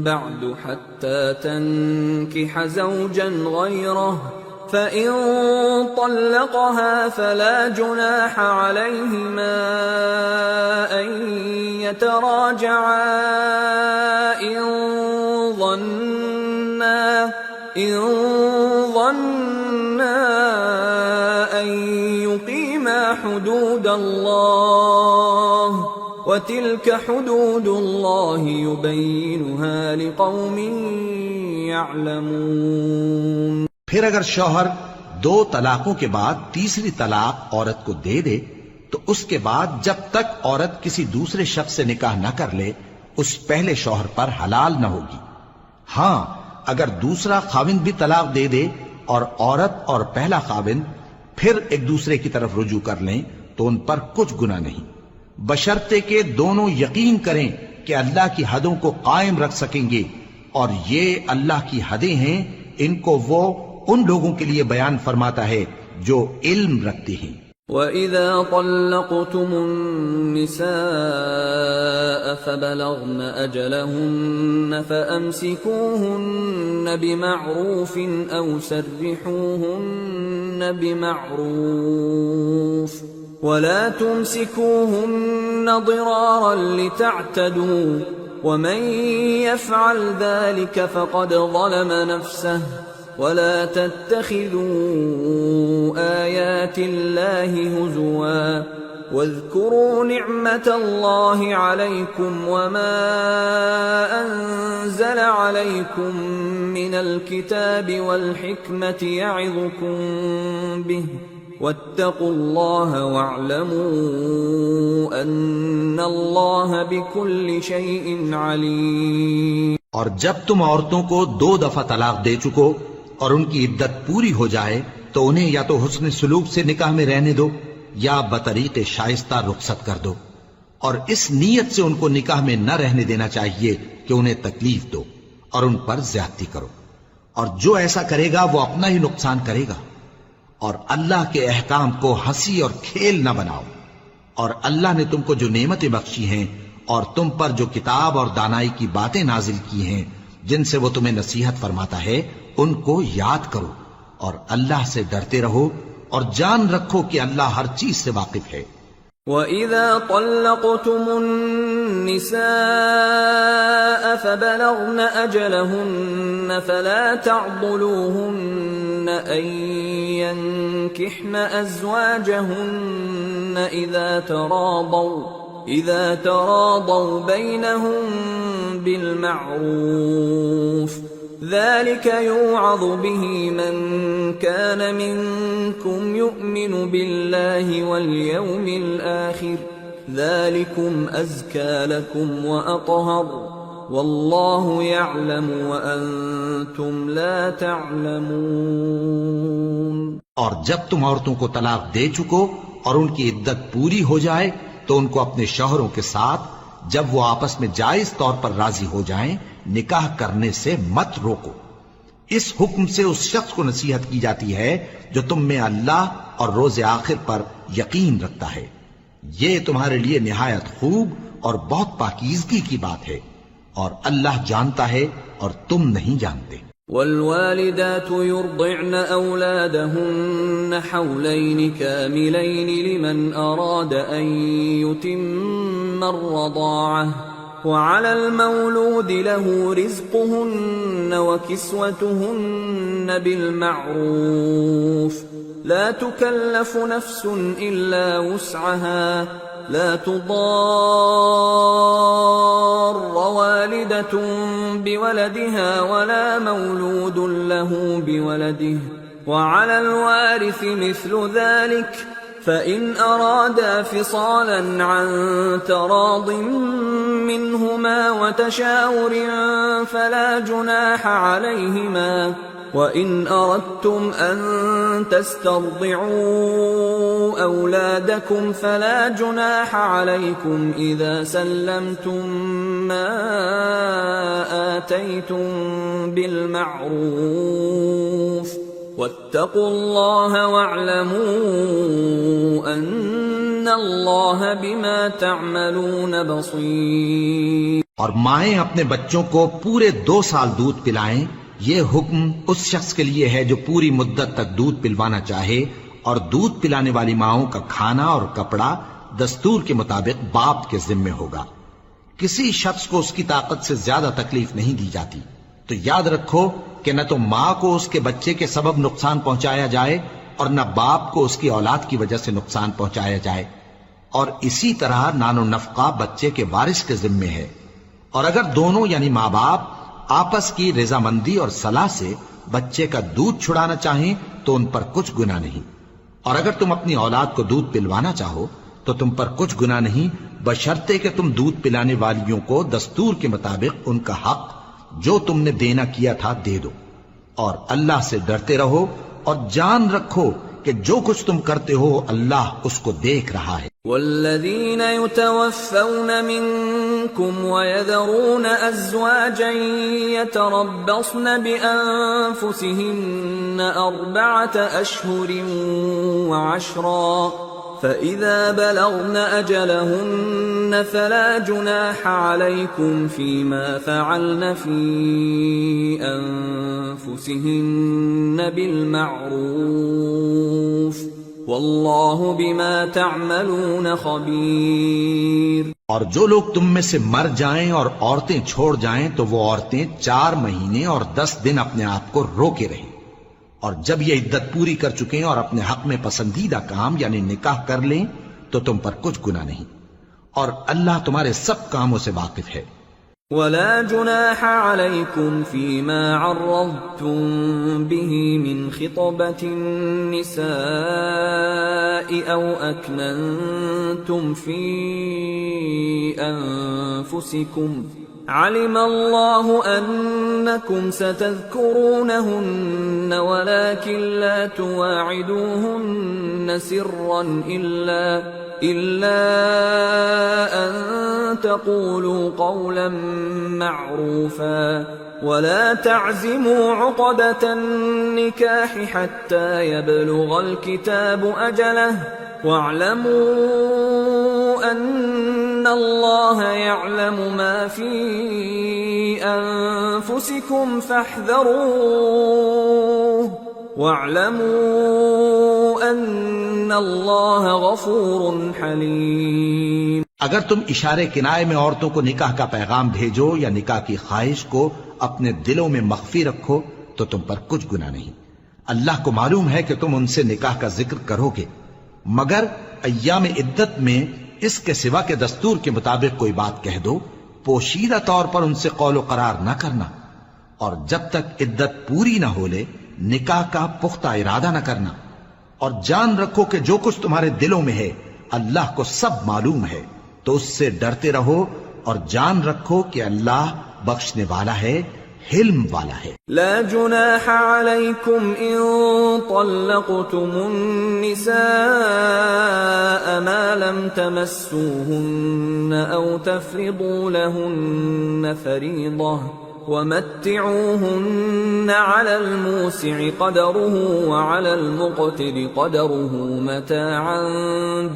بَعْدُ حَتَّى تَنكِحَ زَوْجًا غَيْرَهُ فَإِن طَلَّقَهَا فَلَا جُنَاحَ عَلَيْهِمَا أَن يَتَرَاجَعَا إِن ظَنَّا أَن يُقِيمَا حُدُودَ اللَّهِ وَتِلْكَ حُدُودُ اللَّهِ يُبَيِّنُهَا لِقَوْمٍ يَعْلَمُونَ.
پھر اگر شوہر 2 طلاقوں کے بعد تیسری طلاق عورت کو دے دے تو اس کے بعد جب تک عورت کسی دوسرے شخص سے نکاح نہ کر لے اس پہلے شوہر پر حلال نہ ہوگی. ہاں اگر دوسرا خاوند بھی طلاق دے دے اور عورت اور پہلا خاوند پھر ایک دوسرے کی طرف رجوع کر لیں تو ان پر کچھ گناہ نہیں، بشرطے کہ دونوں یقین کریں کہ اللہ کی حدوں کو قائم رکھ سکیں گے، اور یہ اللہ کی حدیں ہیں، ان کو وہ ان لوگوں کے لیے بیان فرماتا ہے جو علم رکھتے ہیں.
وَإِذَا طَلَّقْتُمُ النِّسَاءَ فَبَلَغْنَ أَجَلَهُنَّ فَأَمْسِكُوهُنَّ بِمَعْرُوفٍ أَوْ سَرِّحُوهُنَّ بِمَعْرُوفٍ وَلَا تُمْسِكُوهُنَّ ضِرَارًا لِتَعْتَدُوا وَمَنْ يَفْعَلْ ذَلِكَ فَقَدْ ظَلَمَ نَفْسَهُ وَلَا تَتَّخِذُوا آيَاتِ اللَّهِ هُزُوًا وَاذْكُرُوا نِعْمَةَ اللَّهِ عَلَيْكُمْ وَمَا أَنزَلَ عَلَيْكُمْ مِنَ الْكِتَابِ وَالْحِكْمَةِ يَعِظُكُمْ بِهِ وَاتَّقُوا اللَّهَ وَاعْلَمُوا أَنَّ اللَّهَ بِكُلِّ شَيْءٍ عَلِيمٌ۔
اور جب تم عورتوں کو 2 دفعہ طلاق دے چکو اور ان کی عدت پوری ہو جائے تو انہیں یا تو حسن سلوک سے نکاح میں رہنے دو یا بطریق شائستہ رخصت کر دو، اور اس نیت سے ان کو نکاح میں نہ رہنے دینا چاہیے کہ انہیں تکلیف دو اور ان پر زیادتی کرو، اور جو ایسا کرے گا وہ اپنا ہی نقصان کرے گا۔ اور اللہ کے احکام کو ہنسی اور کھیل نہ بناؤ، اور اللہ نے تم کو جو نعمتیں بخشی ہیں اور تم پر جو کتاب اور دانائی کی باتیں نازل کی ہیں جن سے وہ تمہیں نصیحت فرماتا ہے ان کو یاد کرو، اور اللہ سے ڈرتے رہو اور جان رکھو کہ اللہ ہر چیز سے واقف ہے۔
وَإِذَا طَلَّقْتُمُ النِّسَاءَ فَبَلَغْنَ أَجَلَهُنَّ فَلَا تَعْضُلُوهُنَّ أَن يَنكِحْنَ أَزْوَاجَهُنَّ إِذَا تَرَاضَوْا بَيْنَهُم بِالْمَعْرُوفِ ذَلِكَ يُوعَظُ بِهِ مَن كَانَ مِنكُمْ يُؤْمِنُ بِاللَّهِ وَالْيَوْمِ الْآخِرِ ذَلِكُمْ أَزْكَى لَكُمْ وَأَطْهَرُ وَاللَّهُ يَعْلَمُ وَأَنْتُمْ لَا تَعْلَمُونَ۔
اور جب تم عورتوں کو طلاق دے چکو اور ان کی عدت پوری ہو جائے تو ان کو اپنے شوہروں کے ساتھ جب وہ آپس میں جائز طور پر راضی ہو جائیں نکاح کرنے سے مت روکو۔ اس حکم سے اس شخص کو نصیحت کی جاتی ہے جو تم میں اللہ اور روز آخر پر یقین رکھتا ہے، یہ تمہارے لیے نہایت خوب اور بہت پاکیزگی کی بات ہے، اور اللہ جانتا ہے اور تم نہیں جانتے۔
والوالدات يرضعن أولادهن حولين كاملين لمن أراد أن يتم الرضاعة وعلى المولود له رزقهن وكسوتهن بالمعروف لا تكلف نفس إلا وسعها لا تضار والدة بولدها ولا مولود له بولده وعلى الوارث مثل ذلك فإن أرادا فصالا عن تراض منهما وتشاور فلا جناح عليهما وَإِنْ أَرَدْتُمْ أَن تَسْتَرْضِعُوا أَوْلَادَكُمْ فَلَا جُنَاحَ عَلَيْكُمْ إِذَا سَلَّمْتُم مَّا آتَيْتُم بِالْمَعْرُوفِ وَاتَّقُوا اللَّهَ وَاعْلَمُوا أَنَّ اللَّهَ بِمَا تَعْمَلُونَ بَصِيرٌ۔
اور مائیں اپنے بچوں کو پورے 2 سال دودھ پلائیں، یہ حکم اس شخص کے لیے ہے جو پوری مدت تک دودھ پلوانا چاہے، اور دودھ پلانے والی ماؤں کا کھانا اور کپڑا دستور کے مطابق باپ کے ذمے ہوگا۔ کسی شخص کو اس کی طاقت سے زیادہ تکلیف نہیں دی جاتی، تو یاد رکھو کہ نہ تو ماں کو اس کے بچے کے سبب نقصان پہنچایا جائے اور نہ باپ کو اس کی اولاد کی وجہ سے نقصان پہنچایا جائے، اور اسی طرح نان و نفقہ بچے کے وارث کے ذمے ہے، اور اگر دونوں یعنی ماں باپ آپس کی رضامندی اور صلاح سے بچے کا دودھ چھڑانا چاہیں تو ان پر کچھ گناہ نہیں، اور اگر تم اپنی اولاد کو دودھ پلوانا چاہو تو تم پر کچھ گناہ نہیں، بشرطے کہ تم دودھ پلانے والیوں کو دستور کے مطابق ان کا حق جو تم نے دینا کیا تھا دے دو، اور اللہ سے ڈرتے رہو اور جان رکھو کہ جو کچھ تم کرتے ہو اللہ اس کو دیکھ رہا ہے۔
والذین یتوفون منکم ویذرون ازواجا یتربصن بانفسهن 4 اشہر وعشرا فإذا بلغن أجلهن فلا جناح عليكم فيما فعلن في أنفسهن بالمعروف واللہ بما تعملون خبیر۔
اور جو لوگ تم میں سے مر جائیں اور عورتیں چھوڑ جائیں تو وہ عورتیں 4 مہینے اور 10 دن اپنے آپ کو روکے رہیں، اور جب یہ عدت پوری کر چکیں اور اپنے حق میں پسندیدہ کام یعنی نکاح کر لیں تو تم پر کچھ گناہ نہیں، اور اللہ تمہارے سب کاموں سے واقف ہے۔
ولا جناح عليكم فيما عرضتم به من خطبة النساء أو أكننتم في أنفسكم علم الله أنكم ستذكرونهن ولكن لا تواعدوهن سرا إلا أن تقولوا قولا معروفا ولا تعزموا عقدة النكاح حتى يبلغ الكتاب أجله واعلموا أن الله يعلم ما في أنفسكم فاحذروه واعلموا أن الله غفور حليم۔
اگر تم اشارے کنائے میں عورتوں کو نکاح کا پیغام بھیجو یا نکاح کی خواہش کو اپنے دلوں میں مخفی رکھو تو تم پر کچھ گناہ نہیں۔ اللہ کو معلوم ہے کہ تم ان سے نکاح کا ذکر کرو گے، مگر ایام عدت میں اس کے سوا کے دستور کے مطابق کوئی بات کہہ دو، پوشیدہ طور پر ان سے قول و قرار نہ کرنا، اور جب تک عدت پوری نہ ہو لے نکاح کا پختہ ارادہ نہ کرنا، اور جان رکھو کہ جو کچھ تمہارے دلوں میں ہے اللہ کو سب معلوم ہے، تو اس سے ڈرتے رہو اور جان رکھو کہ اللہ بخشنے والا ہے، حلم والا ہے۔
لا جناح عليكم إن طلقتم النساء ما لم تمسوهن أو تفرضوا لهن فريضة ومتعوهن على الموسع قدره وعلى المقتر قدره متاعا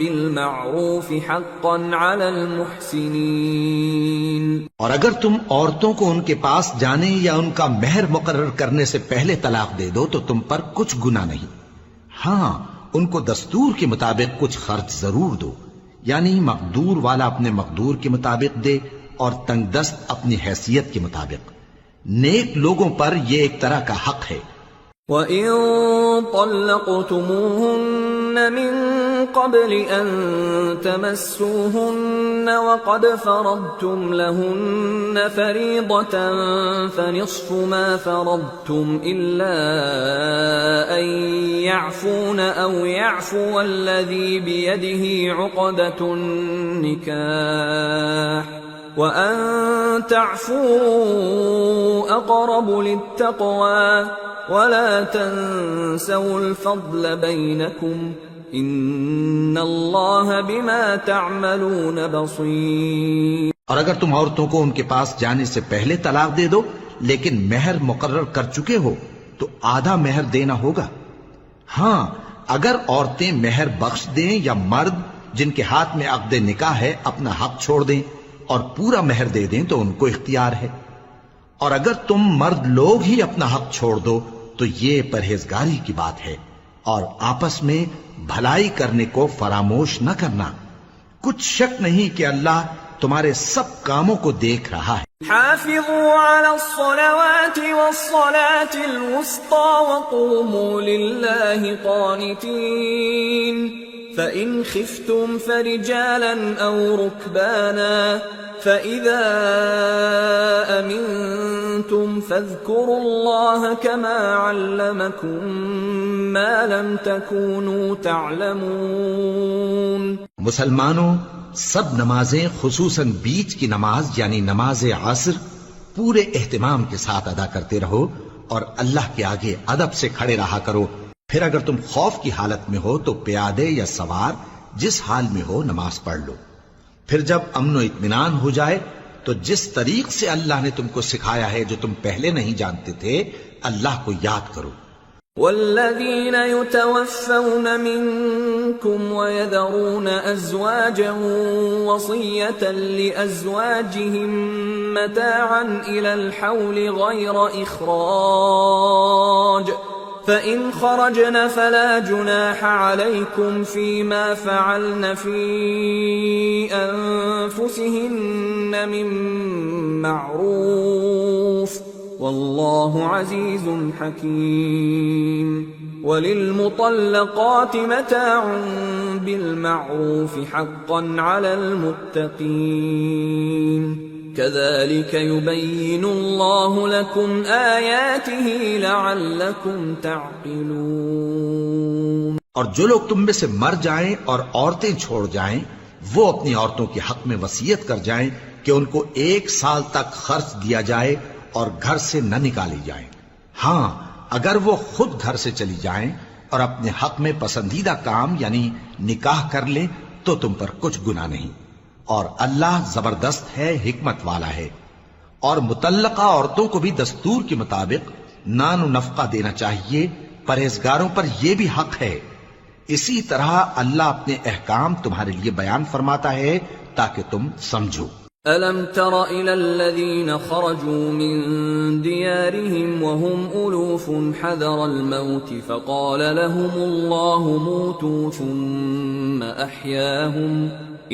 بالمعروف حقا على المحسنين۔
اور اگر تم عورتوں کو ان کے پاس جانے یا ان کا مہر مقرر کرنے سے پہلے طلاق دے دو تو تم پر کچھ گناہ نہیں، ہاں ان کو دستور کے مطابق کچھ خرچ ضرور دو، یعنی مقدور والا اپنے مقدور کے مطابق دے اور تنگ دست اپنی حیثیت کے مطابق۔ نیک لوگوں پر یہ ایک طرح کا حق ہے۔
وَإِن طَلَّقْتُمُوهُنَّ مِن قَبْلِ أَن تَمَسُّوهُنَّ وَقَدْ فَرَضْتُمْ لَهُنَّ فَرِيضَةً فَنِصْفُ مَا فَرَضْتُمْ إِلَّا أَن يَعْفُونَ أَوْ يَعْفُوَ الَّذِي بِيَدِهِ عُقْدَةُ النِّكَاحِ وَأَن تَعْفُوا أَقْرَبُ لِلتَّقْوَى وَلَا تَنسَوْا الْفَضْلَ بَيْنَكُمْ إِنَّ اللَّهَ بِمَا تَعْمَلُونَ بَصِيرٌ۔
اور اگر تم عورتوں کو ان کے پاس جانے سے پہلے طلاق دے دو لیکن مہر مقرر کر چکے ہو تو آدھا مہر دینا ہوگا۔ ہاں اگر عورتیں مہر بخش دیں یا مرد جن کے ہاتھ میں عقد نکاح ہے اپنا حق چھوڑ دیں اور پورا مہر دے دیں تو ان کو اختیار ہے، اور اگر تم مرد لوگ ہی اپنا حق چھوڑ دو تو یہ پرہیزگاری کی بات ہے، اور آپس میں بھلائی کرنے کو فراموش نہ کرنا، کچھ شک نہیں کہ اللہ تمہارے سب کاموں کو دیکھ رہا ہے۔
حافظوا على الصلوات والصلاة الوسطى وقوموا لله قانتين فإن خفتم فرجالا أو ركبانا فإذا أمنتم فاذكروا الله كما علمكم ما لم تكونوا تعلمون۔
مسلمانوں، سب نمازیں خصوصاً بیچ کی نماز یعنی نماز عصر پورے اہتمام کے ساتھ ادا کرتے رہو اور اللہ کے آگے ادب سے کھڑے رہا کرو۔ پھر اگر تم خوف کی حالت میں ہو تو پیادے یا سوار جس حال میں ہو نماز پڑھ لو۔ پھر جب امن و اطمینان ہو جائے تو جس طریق سے اللہ نے تم کو سکھایا ہے جو تم پہلے نہیں جانتے تھے اللہ کو یاد کرو۔
والذين يتوفون منكم ويذرون أزواجا وصية لأزواجهم متاعا إلى الحول غير إخراج فإن خرجن فلا جناح عليكم فيما فعلن في أنفسهن من معروف والله عزيز حكيم وللمطلقات متاع بالمعروف حقا على المتقين كذلك يبين الله لكم آياته لعلكم تعقلون
اور جو لوگ تم میں سے مر جائیں اور عورتیں چھوڑ جائیں وہ اپنی عورتوں کے حق میں وصیت کر جائیں کہ ان کو 1 سال تک خرچ دیا جائے اور گھر سے نہ نکالی جائیں. ہاں اگر وہ خود گھر سے چلی جائیں اور اپنے حق میں پسندیدہ کام یعنی نکاح کر لیں تو تم پر کچھ گناہ نہیں، اور اللہ زبردست ہے، حکمت والا ہے. اور مطلقہ عورتوں کو بھی دستور کے مطابق نان و نفقہ دینا چاہیے، پرہیزگاروں پر یہ بھی حق ہے. اسی طرح اللہ اپنے احکام تمہارے لیے بیان فرماتا ہے تاکہ تم سمجھو.
أَلَمْ تَرَ إِلَى الَّذِينَ خَرَجُوا مِن دِيَارِهِمْ وَهُمْ أُلُوفٌ حَذَرَ الْمَوْتِ فَقَالَ لَهُمُ اللَّهُ مُوتُوا ثُمَّ أَحْيَاهُمْ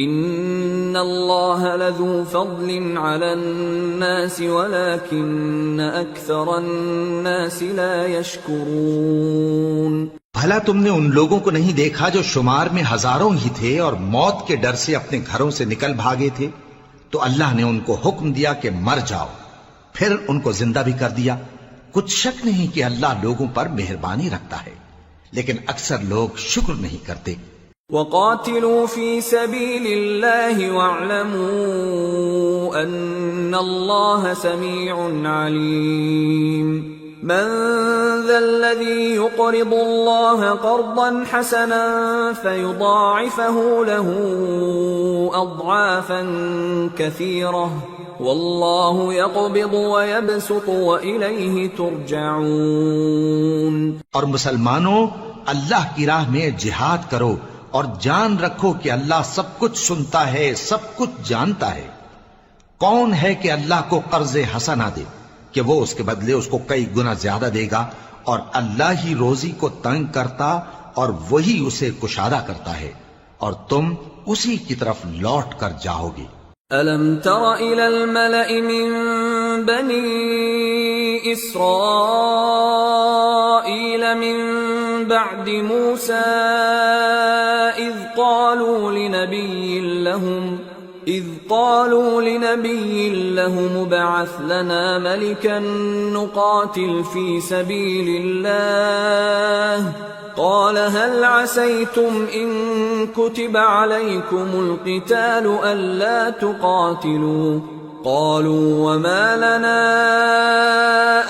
إِنَّ اللَّهَ لَذُو فَضْلٍ عَلَى النَّاسِ وَلَكِنَّ أَكْثَرَ النَّاسِ لَا يَشْكُرُونَ.
بھلا تم نے ان لوگوں کو نہیں دیکھا جو شمار میں ہزاروں ہی تھے اور موت کے ڈر سے اپنے گھروں سے نکل بھاگے تھے؟ تو اللہ نے ان کو حکم دیا کہ مر جاؤ، پھر ان کو زندہ بھی کر دیا. کچھ شک نہیں کہ اللہ لوگوں پر مہربانی رکھتا ہے، لیکن اکثر لوگ شکر نہیں کرتے.
وَقَاتِلُوا فِي سَبِيلِ اللَّهِ وَاعْلَمُوا أَنَّ اللَّهَ سَمِيعٌ عَلِيمٌ. من ذا الذي يقرض الله قرضا حسنا فيضاعفه له أضعافا كثيرة والله يقبض ويبسط وإليه ترجعون.
اور مسلمانوں اللہ کی راہ میں جہاد کرو اور جان رکھو کہ اللہ سب کچھ سنتا ہے، سب کچھ جانتا ہے. کون ہے کہ اللہ کو قرض حسنہ دے کہ وہ اس کے بدلے اس کو کئی گنا زیادہ دے گا، اور اللہ ہی روزی کو تنگ کرتا اور وہی اسے کشادہ کرتا ہے، اور تم اسی کی طرف لوٹ کر جاؤ گے.
أَلَمْ تَرَ إِلَى الْمَلَإِ مِن بَنِي إِسْرَائِيلَ مِن بَعْدِ مُوسَىٰ إِذْ قالوا لنبي لهم ابعث لنا ملكا نقاتل في سبيل الله قال هل عسيتم إن كتب عليكم القتال ألا تقاتلوا قالوا وما لنا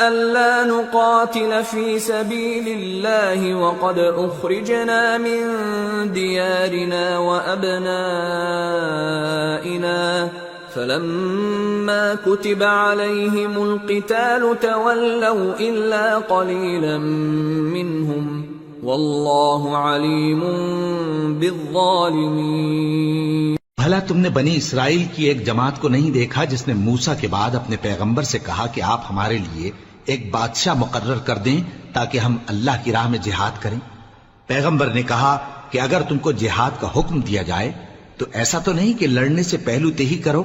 ألا نقاتل في سبيل الله وقد أخرجنا من ديارنا وأبنائنا فلما كتب عليهم القتال تولوا إلا قليلا منهم والله عليم بالظالمين.
بھلا تم نے بنی اسرائیل کی ایک جماعت کو نہیں دیکھا جس نے موسیٰ کے بعد اپنے پیغمبر سے کہا کہ آپ ہمارے لیے ایک بادشاہ مقرر کر دیں تاکہ ہم اللہ کی راہ میں جہاد کریں؟ پیغمبر نے کہا کہ اگر تم کو جہاد کا حکم دیا جائے تو ایسا تو نہیں کہ لڑنے سے پہلو تہی کرو.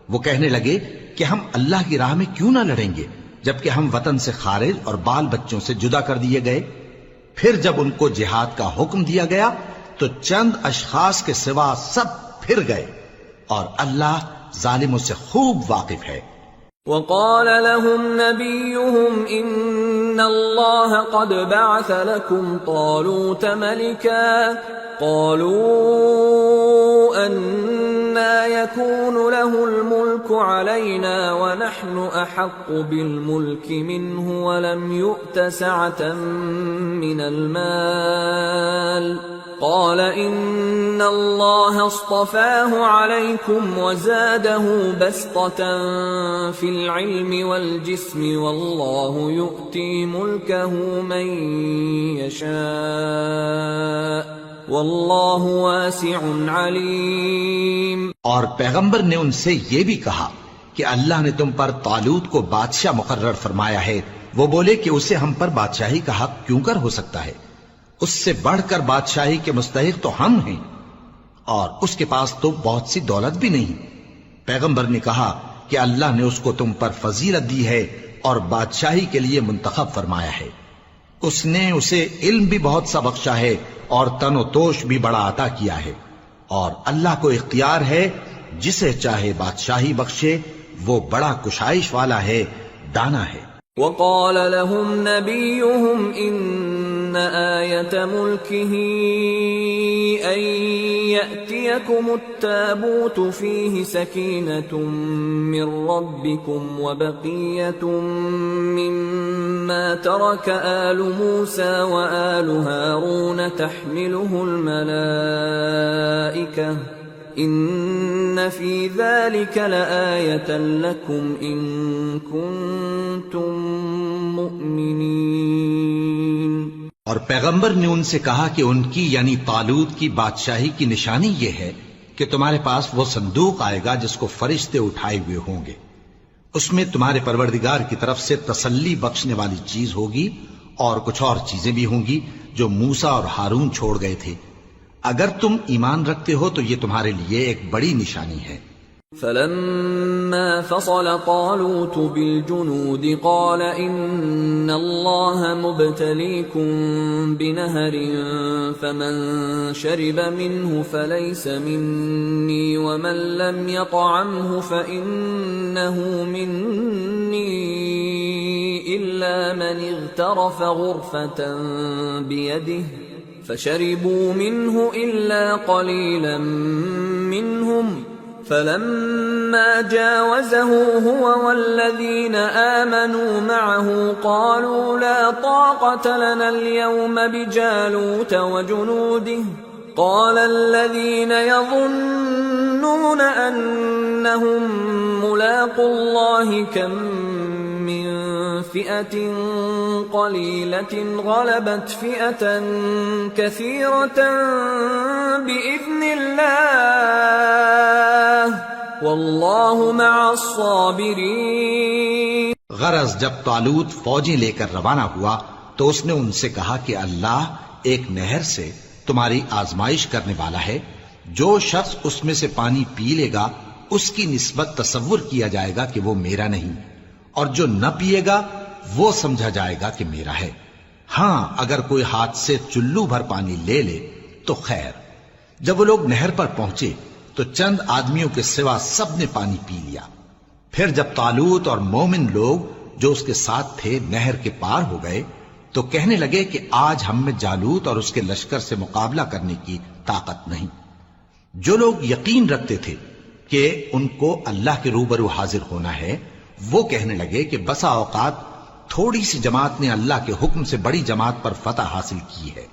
وہ کہنے لگے کہ ہم اللہ کی راہ میں کیوں نہ لڑیں گے جبکہ ہم وطن سے خارج اور بال بچوں سے جدا کر دیے گئے. پھر جب ان کو جہاد کا حکم دیا گیا تو چند اشخاص کے سوا سب پھر گئے، اور اللہ ظالموں سے خوب واقف ہے.
وقال لهم نبيهم إن الله قد بعث لكم طالوت ملكا قالوا أنى يكون له الملك علينا ونحن أحق بالملك منه ولم يؤت سعة من المال قال إن الله اصطفاه عليكم وزاده بسطة في العلم والجسم والله يؤتي ملكه من يشاء واللہ واسع علیم۔
اور پیغمبر نے ان سے یہ بھی کہا کہ اللہ نے تم پر طالوت کو بادشاہ مقرر فرمایا ہے۔ وہ بولے کہ اسے ہم پر بادشاہی کا حق کیوں کر ہو سکتا ہے؟ اس سے بڑھ کر بادشاہی کے مستحق تو ہم ہیں، اور اس کے پاس تو بہت سی دولت بھی نہیں۔ پیغمبر نے کہا کہ اللہ نے اس کو تم پر فضیلت دی ہے اور بادشاہی کے لیے منتخب فرمایا ہے۔ اس نے اسے علم بھی بہت سا بخشا ہے اور تن و توش بھی بڑا عطا کیا ہے، اور اللہ کو اختیار ہے جسے چاہے بادشاہی بخشے، وہ بڑا کشائش والا ہے، دانا ہے۔
وقال لهم نبيهم إن آية ملكه أن يأتيكم التابوت فيه سكينة من ربكم وبقية مما ترك آل موسى وآل هارون تحمله الملائكة ان فی ذلک لآیۃ لکم ان کنتم مؤمنین۔
اور پیغمبر نے ان سے کہا کہ ان کی یعنی طالوت کی بادشاہی کی نشانی یہ ہے کہ تمہارے پاس وہ صندوق آئے گا جس کو فرشتے اٹھائے ہوئے ہوں گے، اس میں تمہارے پروردگار کی طرف سے تسلی بخشنے والی چیز ہوگی اور کچھ اور چیزیں بھی ہوں گی جو موسیٰ اور ہارون چھوڑ گئے تھے۔ اگر تم ایمان رکھتے ہو تو یہ تمہارے لیے ایک بڑی نشانی ہے۔
فلما فصل طالوت بالجنود قال ان اللہ مبتلیکم بنہر فمن شرب منه فلیس منی ومن لم يطعمه فإنه منی الا من اغترف غرفة بیده فشربوا منه إلا قليلا منهم فلما جاوزه هو والذين آمنوا معه قالوا لا طاقة لنا اليوم بجالوت وجنوده قال الذين يظنون أنهم ملاقو الله كم من فئة قليلة غلبت فئة كثيرة بإذن الله والله مع الصابرين۔
غرض جب طالوت فوجیں لے کر روانہ ہوا تو اس نے ان سے کہا کہ اللہ ایک نہر سے تمہاری آزمائش کرنے والا ہے، جو شخص اس میں سے پانی پی لے گا اس کی نسبت تصور کیا جائے گا کہ وہ میرا نہیں، اور جو نہ پیے گا وہ سمجھا جائے گا کہ میرا ہے۔ ہاں اگر کوئی ہاتھ سے چلو بھر پانی لے لے تو خیر۔ جب وہ لوگ نہر پر پہنچے تو چند آدمیوں کے سوا سب نے پانی پی لیا۔ پھر جب طالوت اور مومن لوگ جو اس کے ساتھ تھے نہر کے پار ہو گئے تو کہنے لگے کہ آج ہم میں جالوت اور اس کے لشکر سے مقابلہ کرنے کی طاقت نہیں۔ جو لوگ یقین رکھتے تھے کہ ان کو اللہ کے روبرو حاضر ہونا ہے وہ کہنے لگے کہ بسا اوقات تھوڑی سی جماعت نے اللہ کے حکم سے بڑی جماعت پر فتح حاصل کی ہے،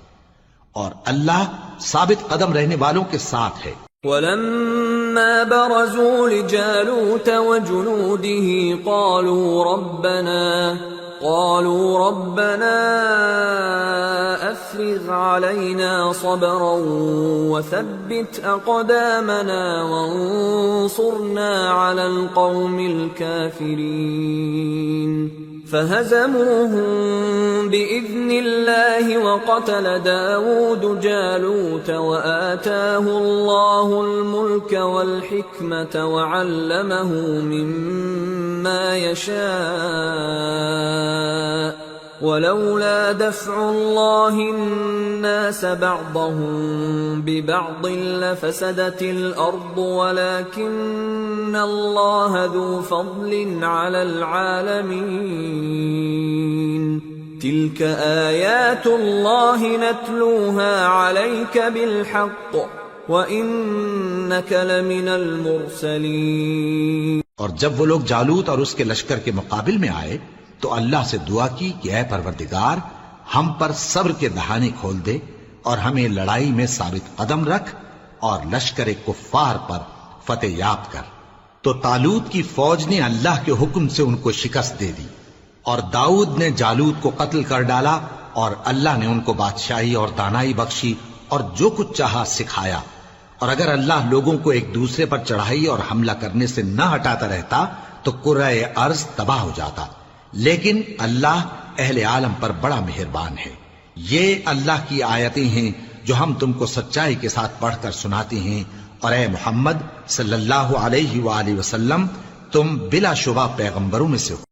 اور اللہ ثابت قدم رہنے والوں کے ساتھ ہے۔
وَلَمَّا بَرَزُوا لِجَالُوتَ وَجُنُودِهِ قالوا ربنا افرغ علينا صبرا وثبت اقدامنا وانصرنا على القوم الكافرين فهزموهم بإذن الله وقتل داود جالوت وآتاه الله الملك والحكمة وعلمه مما يشاء ولولا دفع الله الناس بعضهم ببعض لفسدت الأرض ولكن الله ذو فضل على العالمين تلك آيات الله نتلوها عليك بالحق وإنك لمن المرسلين۔
اور جب وہ لوگ جالوت اور اس کے لشکر کے مقابل میں آئے تو اللہ سے دعا کی کہ اے پروردگار ہم پر صبر کے دہانے کھول دے اور ہمیں لڑائی میں ثابت قدم رکھ اور لشکر کفار پر فتح یاب کر۔ تو طالوت کی فوج نے اللہ کے حکم سے ان کو شکست دے دی، اور داؤد نے جالوت کو قتل کر ڈالا، اور اللہ نے ان کو بادشاہی اور دانائی بخشی اور جو کچھ چاہا سکھایا۔ اور اگر اللہ لوگوں کو ایک دوسرے پر چڑھائی اور حملہ کرنے سے نہ ہٹاتا رہتا تو کرۂ ارض تباہ ہو جاتا، لیکن اللہ اہل عالم پر بڑا مہربان ہے۔ یہ اللہ کی آیتیں ہیں جو ہم تم کو سچائی کے ساتھ پڑھ کر سناتے ہیں، اور اے محمد صلی اللہ علیہ وآلہ وسلم تم بلا شبہ پیغمبروں میں سے ہو۔